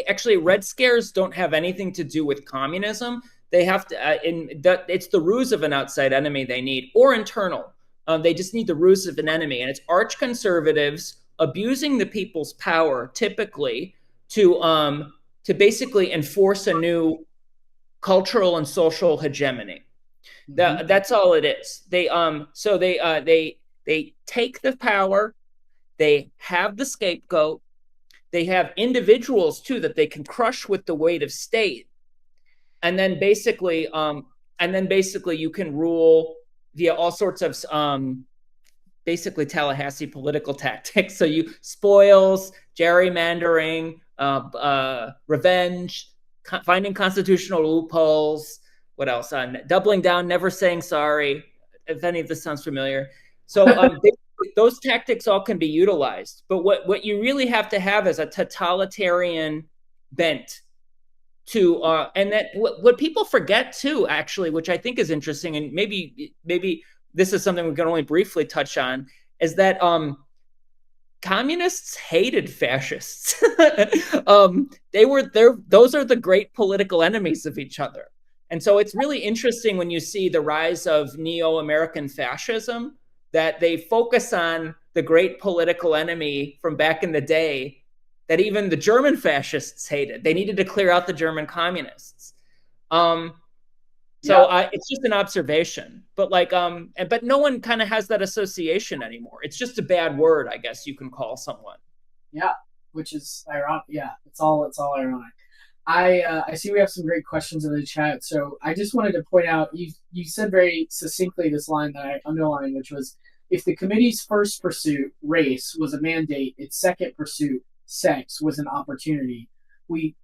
actually Red Scares don't have anything to do with communism. They have to, it's the ruse of an outside enemy they need, or internal. They just need the ruse of an enemy. And it's arch conservatives abusing the people's power, typically, to basically enforce a new cultural and social hegemony. That's all it is. They take the power, they have the scapegoat, they have individuals too that they can crush with the weight of state. And then basically you can rule via all sorts of basically Tallahassee political tactics. So you spoils, gerrymandering, revenge, finding constitutional loopholes. What else? Doubling down, never saying sorry. If any of this sounds familiar. So those tactics all can be utilized. But what you really have to have is a totalitarian bent to, and that what people forget too, actually, which I think is interesting, and maybe this is something we can only briefly touch on, is that communists hated fascists. Those are the great political enemies of each other. And so it's really interesting when you see the rise of neo-American fascism, that they focus on the great political enemy from back in the day that even the German fascists hated. They needed to clear out the German communists. So Yeah, it's just an observation, but but no one kind of has that association anymore. It's just a bad word, I guess you can call someone. yeah, which is ironic. Yeah, it's all ironic. I see we have some great questions in the chat, so I just wanted to point out you said very succinctly this line that I underlined, which was if the committee's first pursuit, race, was a mandate, its second pursuit, sex, was an opportunity. We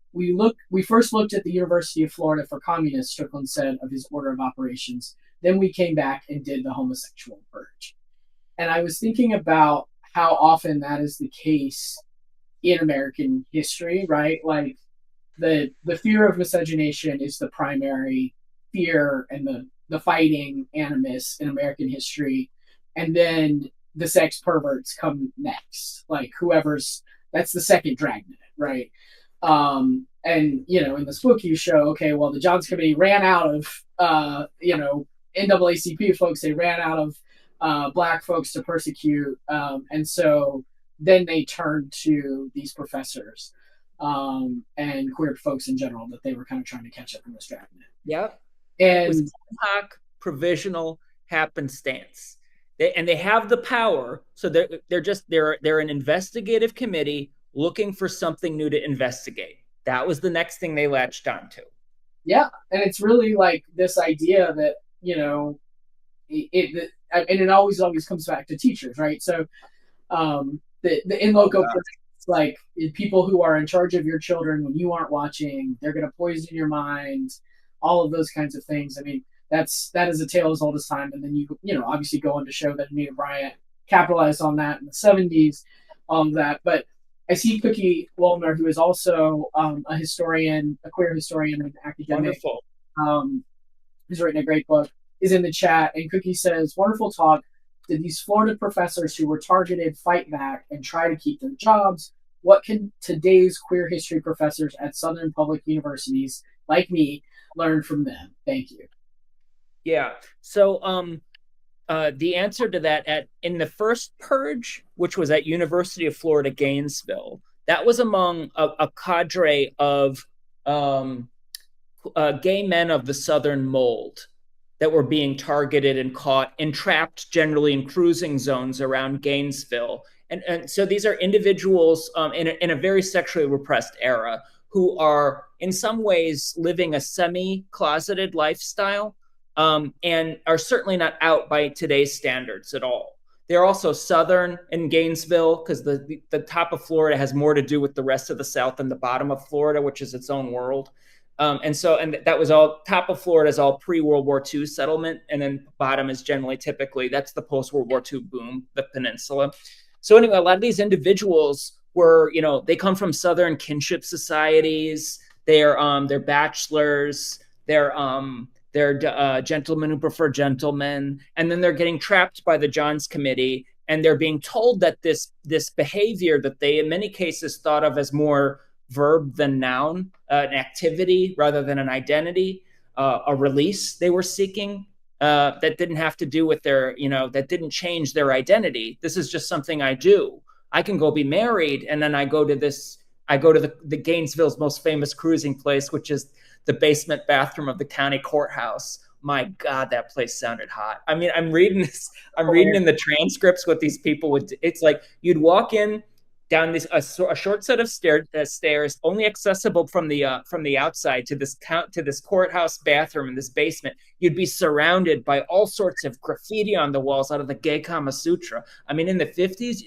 first looked at the University of Florida for communists, Strickland said of his order of operations. Then we came back and did the homosexual purge. And I was thinking about how often that is the case in American history, right? Like the fear of miscegenation is the primary fear and the fighting animus in American history, and then the sex perverts come next. Like whoever's that's the second dragnet, right? And in this book you show, okay, well the Johns Committee ran out of NAACP folks. They ran out of black folks to persecute, and so then they turned to these professors and queer folks in general that they were kind of trying to catch up in this dragnet. Yeah. It was And ad hoc, provisional happenstance. They have the power, so they're an investigative committee looking for something new to investigate. That was the next thing they latched onto. yeah, and it's really like this idea that and it always comes back to teachers, right? So the in loco like people who are in charge of your children when you aren't watching, they're going to poison your mind, all of those kinds of things. I mean, that is a tale as old as time. And then you obviously go on to show that Anita Bryant capitalized on that in the 70s, all of that. But I see Cookie Waldner, who is also a historian, a queer historian and academic, Wonderful. who's written a great book, is in the chat. And Cookie says, wonderful talk. Did these Florida professors who were targeted fight back and try to keep their jobs? What can today's queer history professors at Southern public universities, like me, learn from them? Thank you. Yeah. So the answer to that in the first purge, which was at University of Florida, Gainesville, that was among a cadre of gay men of the Southern mold that were being targeted and caught, entrapped generally in cruising zones around Gainesville. And so these are individuals in a very sexually repressed era who are in some ways living a semi-closeted lifestyle and are certainly not out by today's standards at all. They're also Southern in Gainesville because the top of Florida has more to do with the rest of the South than the bottom of Florida, which is its own world. And that was all top of Florida is all pre-World War II settlement. And then bottom is generally typically that's the post-World War II boom, the peninsula. So anyway, a lot of these individuals were, they come from Southern kinship societies. They're bachelors. They're gentlemen who prefer gentlemen. And then they're getting trapped by the Johns Committee. And they're being told that this behavior that they in many cases thought of as more verb than noun, an activity rather than an identity, a release they were seeking that didn't have to do with their, that didn't change their identity. This is just something I do. I can go be married, and then I go to the Gainesville's most famous cruising place, which is the basement bathroom of the county courthouse. My God, that place sounded hot. I mean, I'm reading in the transcripts what these people would do. It's like you'd walk in down a short set of stairs, only accessible from the outside to this courthouse bathroom in this basement. You'd be surrounded by all sorts of graffiti on the walls out of the gay Kama Sutra. I mean, in the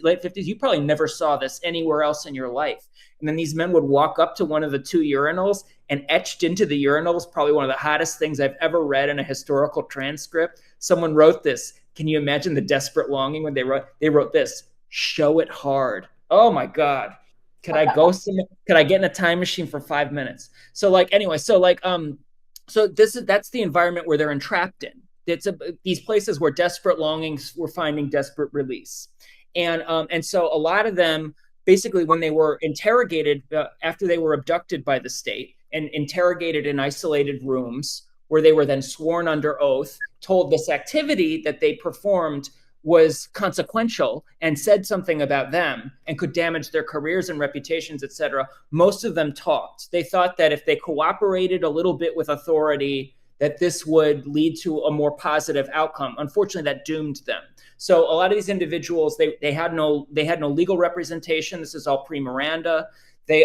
late 50s, you probably never saw this anywhere else in your life. And then these men would walk up to one of the two urinals, and etched into the urinals, probably one of the hottest things I've ever read in a historical transcript. Someone wrote this. Can you imagine the desperate longing when they wrote this? Show it hard. Oh my God. Could I get in a time machine for 5 minutes? So that's the environment where they're entrapped in. These places where desperate longings were finding desperate release. And so a lot of them, basically when they were interrogated after they were abducted by the state and interrogated in isolated rooms where they were then sworn under oath, told this activity that they performed was consequential and said something about them and could damage their careers and reputations, etc. Most of them talked. They thought that if they cooperated a little bit with authority, that this would lead to a more positive outcome. Unfortunately, that doomed them. So a lot of these individuals, they had no legal representation. This is all pre-Miranda. They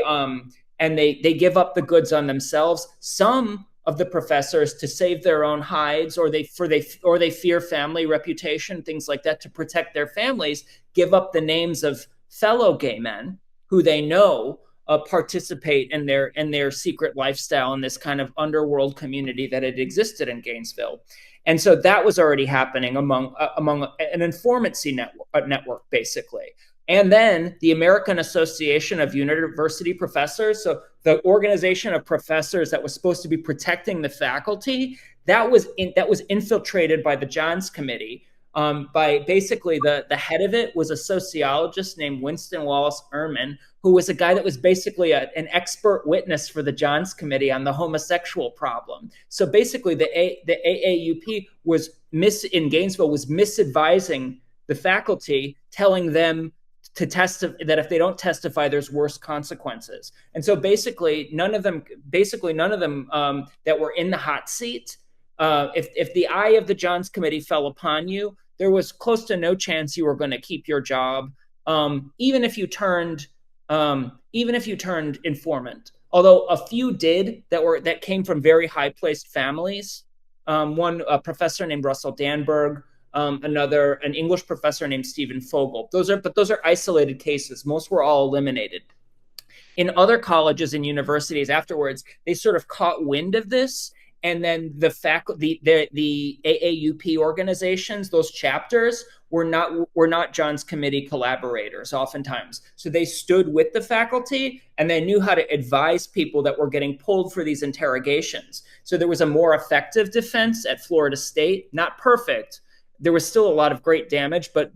give up the goods on themselves. Some of the professors, to save their own hides, or they fear family reputation, things like that, to protect their families, give up the names of fellow gay men who they know participate in their secret lifestyle in this kind of underworld community that had existed in Gainesville. And so that was already happening among an informancy network, basically. And then the American Association of University Professors, so the organization of professors that was supposed to be protecting the faculty, that was infiltrated by the Johns Committee. By basically the head of it was a sociologist named Winston Wallace Ehrman, who was a guy that was basically an expert witness for the Johns Committee on the homosexual problem. So basically, the AAUP in Gainesville was misadvising the faculty, telling them to testify, that if they don't testify, there's worse consequences. And so basically, none of them that were in the hot seat, if the eye of the Johns Committee fell upon you, there was close to no chance you were going to keep your job, even if you turned informant. Although a few did, that came from very high-placed families. A professor named Russell Danberg, an English professor named Stephen Fogel. Those are isolated cases. Most were all eliminated. In other colleges and universities afterwards, they sort of caught wind of this. And then the AAUP organizations, those chapters, were not Johns Committee collaborators oftentimes. So they stood with the faculty, and they knew how to advise people that were getting pulled for these interrogations. So there was a more effective defense at Florida State. Not perfect. There was still a lot of great damage, but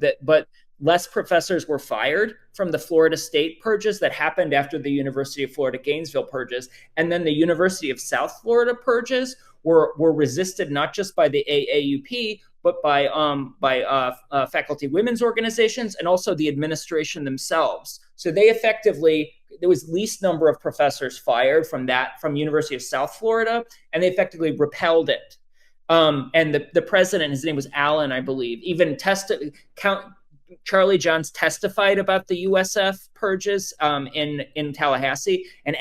less professors were fired from the Florida State purges that happened after the University of Florida Gainesville purges. And then the University of South Florida purges were resisted not just by the AAUP, but by faculty women's organizations and also the administration themselves. So there was least number of professors fired from University of South Florida, and they effectively repelled it. And the president, his name was Allen, I believe, even Charlie Johns testified about the USF purges in Tallahassee, and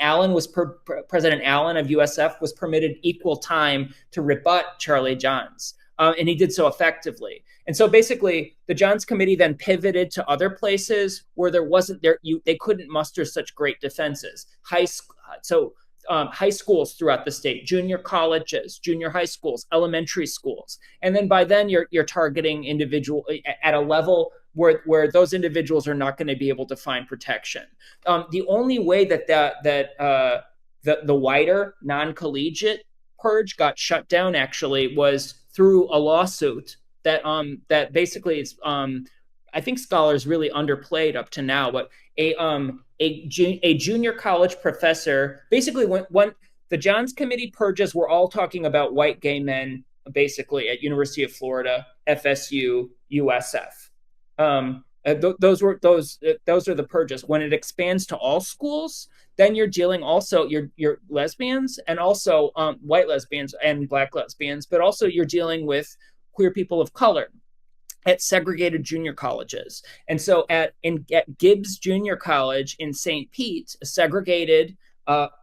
President Allen of USF was permitted equal time to rebut Charlie Johns, and he did so effectively. And so basically, the Johns Committee then pivoted to other places where they couldn't muster such great defenses. High schools throughout the state, junior colleges, junior high schools, elementary schools, and then by then you're targeting individual at a level where those individuals are not going to be able to find protection. The only way that the wider non-collegiate purge got shut down actually was through a lawsuit that basically is I think scholars really underplayed up to now, but a junior college professor basically when the Johns Committee purges were all talking about white gay men basically at University of Florida, FSU, USF. Those are the purges. When it expands to all schools, then you're dealing also you're lesbians and also white lesbians and black lesbians, but also you're dealing with queer people of color at segregated junior colleges. And so at Gibbs Junior College in St. Pete, a segregated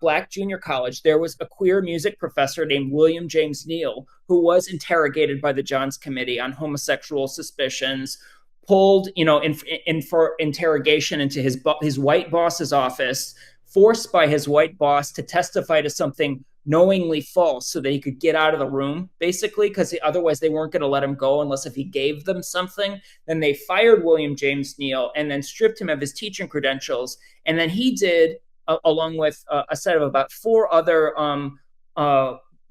black junior college, there was a queer music professor named William James Neal who was interrogated by the Johns Committee on homosexual suspicions, pulled, in for interrogation into his white boss's office, forced by his white boss to testify to something knowingly false so that he could get out of the room, basically, because otherwise they weren't going to let him go unless if he gave them something. Then they fired William James Neal and then stripped him of his teaching credentials. And then he did, along with a set of about 4 other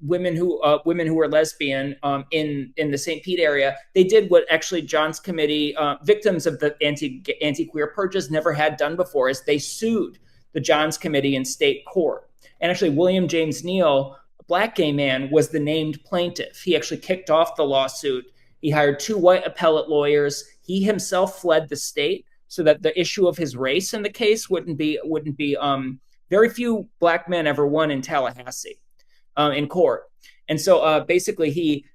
women who were lesbian in the St. Pete area, they did what actually Johns Committee victims of the anti-queer purges never had done before, is they sued the Johns Committee in state court. And actually, William James Neal, a black gay man, was the named plaintiff. He actually kicked off the lawsuit. He hired 2 white appellate lawyers. He himself fled the state so that the issue of his race in the case wouldn't be. Very few black men ever won in Tallahassee. in court. And so basically he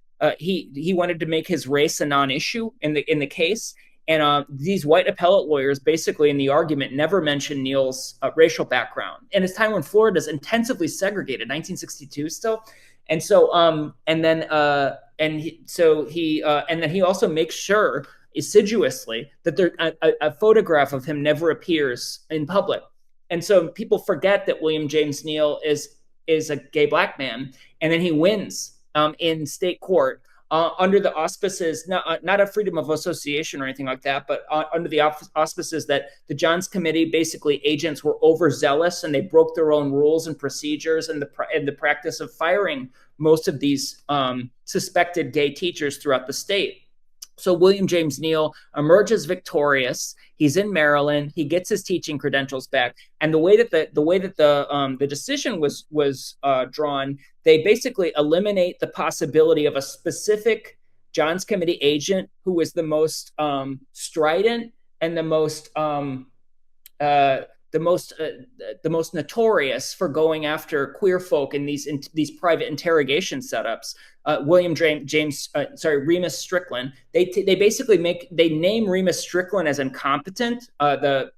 wanted to make his race a non-issue in the case. And these white appellate lawyers, basically in the argument, never mentioned Neal's racial background. And it's time when Florida is intensively segregated, 1962 still. And so, and then he also makes sure assiduously that a photograph of him never appears in public. And so people forget that William James Neal is a gay black man, and then he wins in state court under the auspices, not a freedom of association or anything like that, but under the auspices that the Johns Committee, basically agents were overzealous and they broke their own rules and procedures and the practice of firing most of these suspected gay teachers throughout the state. So William James Neal emerges victorious. He's in Maryland. He gets his teaching credentials back, and the way that the decision was drawn, they basically eliminate the possibility of a specific Johns Committee agent who was the most strident and the most notorious for going after queer folk in these private interrogation setups. Remus Strickland. They basically name Remus Strickland as incompetent. The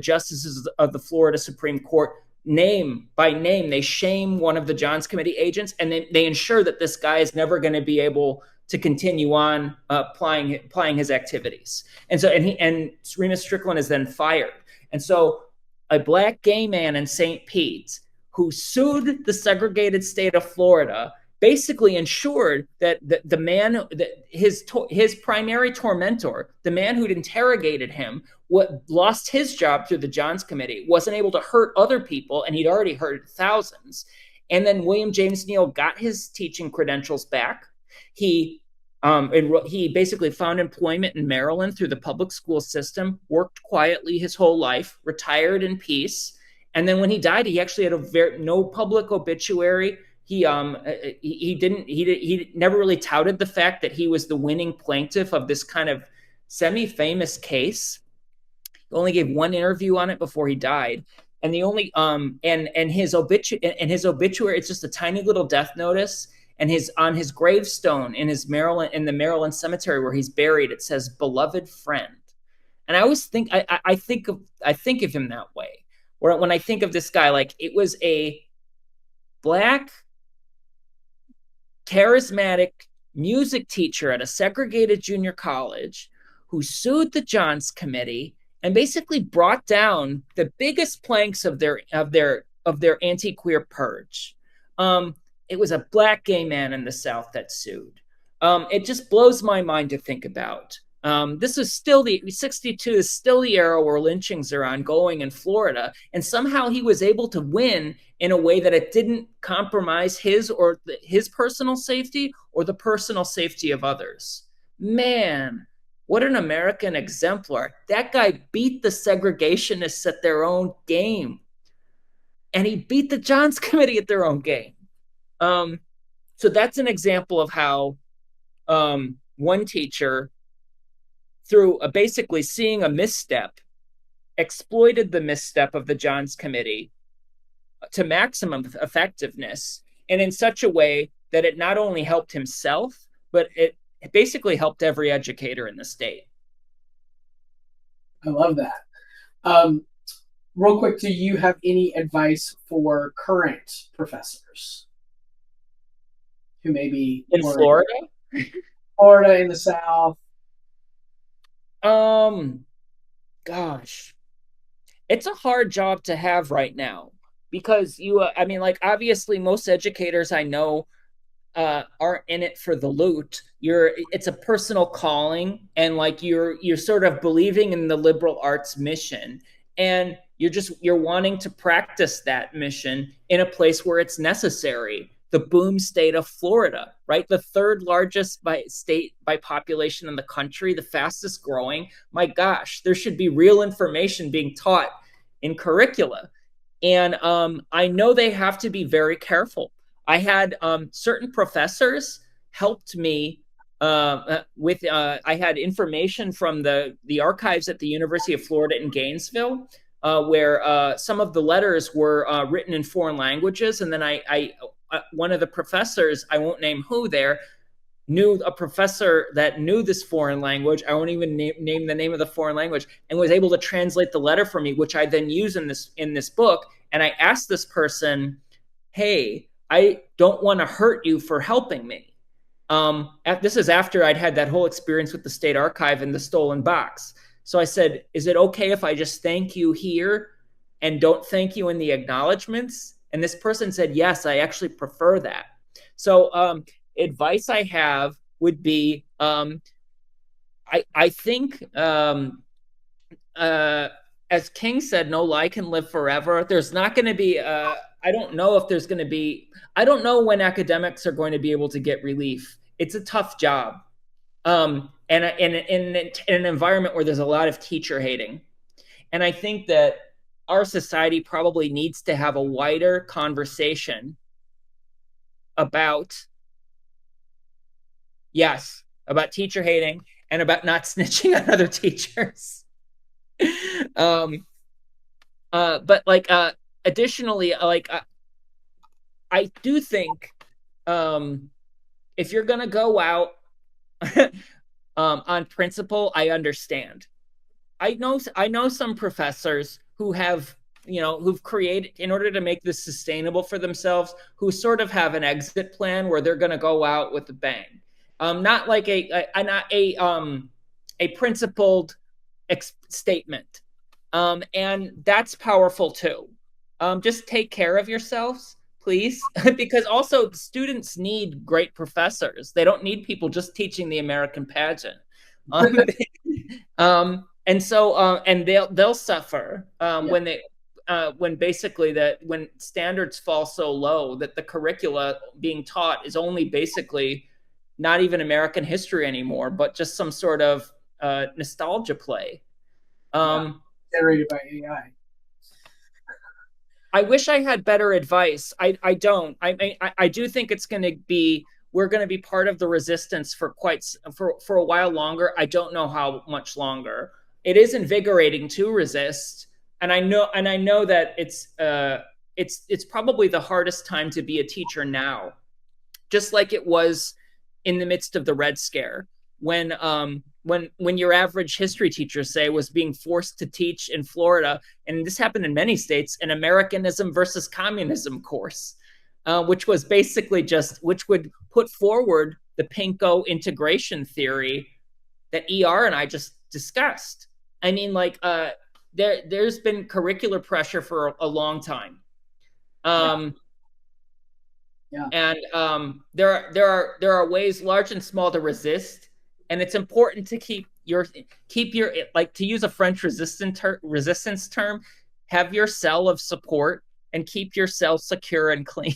justices of the Florida Supreme Court, name by name, they shame one of the Johns Committee agents, and they ensure that this guy is never going to be able to continue on applying his activities. And so Remus Strickland is then fired. And so a black gay man in St. Pete who sued the segregated state of Florida basically ensured that the man, his primary tormentor, the man who'd interrogated him, lost his job through the Johns Committee, wasn't able to hurt other people, and he'd already hurt thousands. And then William James Neal got his teaching credentials back. He basically found employment in Maryland through the public school system, worked quietly his whole life, retired in peace. And then when he died, he actually had no public obituary. He never really touted the fact that he was the winning plaintiff of this kind of semi-famous case. He only gave one interview on it before he died. And the only his obituary, it's just a tiny little death notice. And on his gravestone in the Maryland cemetery where he's buried, it says "beloved friend." And I always think I think of him that way. When I think of this guy, like, it was a black, charismatic music teacher at a segregated junior college who sued the Johns Committee and basically brought down the biggest planks of their anti-queer purge. It was a black gay man in the South that sued. It just blows my mind to think about. This is still 62 is still the era where lynchings are ongoing in Florida. And somehow he was able to win in a way that it didn't compromise his personal safety or the personal safety of others. Man, what an American exemplar. That guy beat the segregationists at their own game. And he beat the Johns Committee at their own game. So that's an example of how one teacher, through basically seeing a misstep, exploited the misstep of the Johns Committee to maximum effectiveness, and in such a way that it not only helped himself, but it basically helped every educator in the state. I love that. Real quick, do you have any advice for current professors who may be in Florida? Florida in the South? Gosh, it's a hard job to have right now because obviously most educators I know aren't in it for the loot. It's a personal calling, and you're sort of believing in the liberal arts mission, and you're wanting to practice that mission in a place where it's necessary. The boom state of Florida, right? The third largest state by population in the country, the fastest growing. My gosh, there should be real information being taught in curricula. And I know they have to be very careful. I had certain professors helped me I had information from the archives at the University of Florida in Gainesville, where some of the letters were written in foreign languages. And then I one of the professors, I won't name who there, knew a professor that knew this foreign language. I won't even name the name of the foreign language, and was able to translate the letter for me, which I then use in this book. And I asked this person, hey, I don't want to hurt you for helping me. This is after I'd had that whole experience with the state archive and the stolen box. So I said, is it okay if I just thank you here and don't thank you in the acknowledgments? And this person said, yes, I actually prefer that. So advice I have would be, I think, as King said, no lie can live forever. There's not going to be, I don't know if there's going to be, I don't know when academics are going to be able to get relief. It's a tough job. And in an environment where there's a lot of teacher hating. And I think that our society probably needs to have a wider conversation about, yes, about teacher hating and about not snitching on other teachers. But like, additionally, like, I do think, if you're going to go out on principle, I understand. I know some professors who have, who've created, in order to make this sustainable for themselves, who sort of have an exit plan where they're going to go out with a bang. Not like a principled statement. And that's powerful too. Just take care of yourselves, please, because also students need great professors. They don't need people just teaching the American pageant. And so, and they'll suffer when basically when standards fall so low that the curricula being taught is only basically not even American history anymore, but just some sort of nostalgia play. Generated by AI. I wish I had better advice. I don't. I do think it's going to be, we're going to be part of the resistance for for a while longer. I don't know how much longer. It is invigorating to resist, and I know that it's probably the hardest time to be a teacher now, just like it was in the midst of the Red Scare, when your average history teacher, say, was being forced to teach in Florida, and this happened in many states, an Americanism versus communism course, which was basically which would put forward the Pinko integration theory that ER and I just discussed. I mean, like, there's been curricular pressure for a long time. And there are ways, large and small, to resist. And it's important to keep your, like, to use a French resistance term, have your cell of support and keep your cell secure and clean.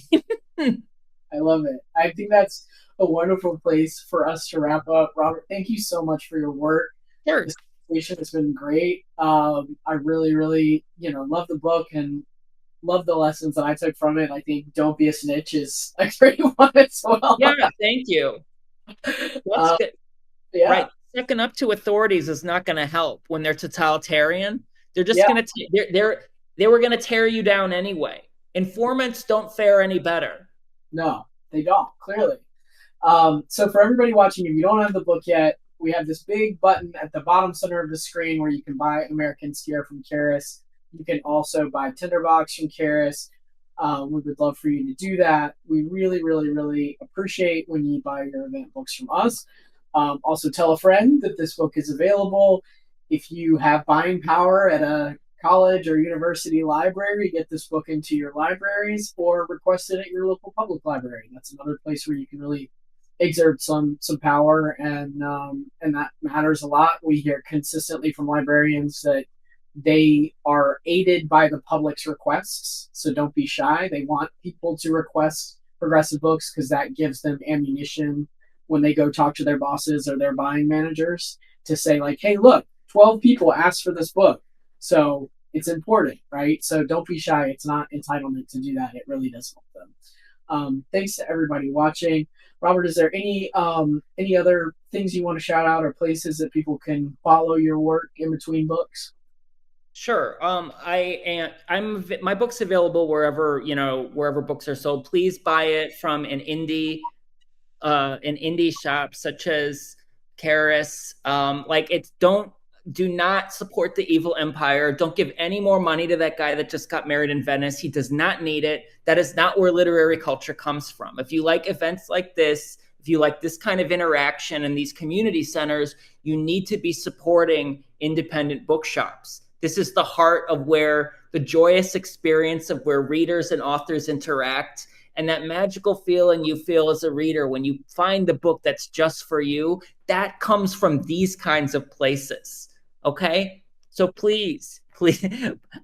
I love it. I think that's a wonderful place for us to wrap up. Robert, thank you so much for your work. Sure. This conversation has been great. I really, really, love the book and love the lessons that I took from it. I think "Don't be a snitch" is a great one as well. Yeah, thank you. Yeah. Right. Sticking up to authorities is not going to help when they're totalitarian. They're just going to, they were going to tear you down anyway. Informants don't fare any better. No, they don't, clearly. So for everybody watching, if you don't have the book yet, we have this big button at the bottom center of the screen where you can buy American Scare from Charis. You can also buy Tinderbox from Charis. We would love for you to do that. We really, really, really appreciate when you buy your event books from us. Also tell a friend that this book is available. If you have buying power at a college or university library, get this book into your libraries or request it at your local public library. That's another place where you can really exert some power, and that matters a lot. We hear consistently from librarians that they are aided by the public's requests, so don't be shy. They want people to request progressive books because that gives them ammunition when they go talk to their bosses or their buying managers to say, like, hey, look, 12 people asked for this book. So it's important, right? So don't be shy. It's not entitlement to do that. It really does help them. Thanks to everybody watching. Robert, is there any other things you want to shout out or places that people can follow your work in between books? Sure. My book's available wherever, wherever books are sold. Please buy it from an indie shop such as Charis. Like it's don't do not support the evil empire. Don't give any more money to that guy that just got married in Venice. He does not need it. That is not where literary culture comes from. If you like events like this, if you like this kind of interaction in these community centers, you need to be supporting independent bookshops. This is the heart of where the joyous experience of where readers and authors interact, and that magical feeling you feel as a reader when you find the book that's just for you, that comes from these kinds of places. Okay? So please,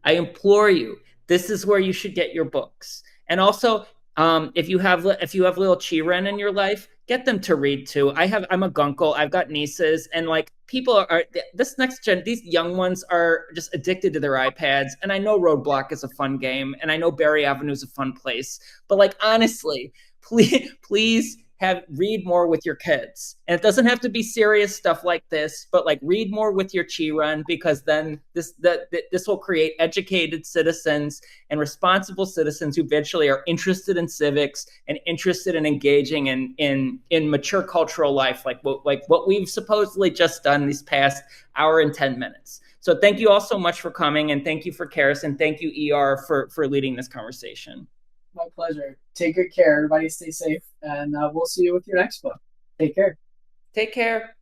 I implore you, this is where you should get your books. And also, if you have little children in your life, get them to read too. I'm a gunkle. I've got nieces, and like people are this next gen. These young ones are just addicted to their iPads. And I know Roadblock is a fun game, and I know Berry Avenue is a fun place. But like honestly, please have read more with your kids. And it doesn't have to be serious stuff like this, but like read more with your children, because then this will create educated citizens and responsible citizens who eventually are interested in civics and interested in engaging in mature cultural life, like what we've supposedly just done these past hour and 10 minutes. So thank you all so much for coming, and thank you for Charis, and thank you ER for leading this conversation. My pleasure. Take good care. Everybody stay safe, and we'll see you with your next book. Take care. Take care.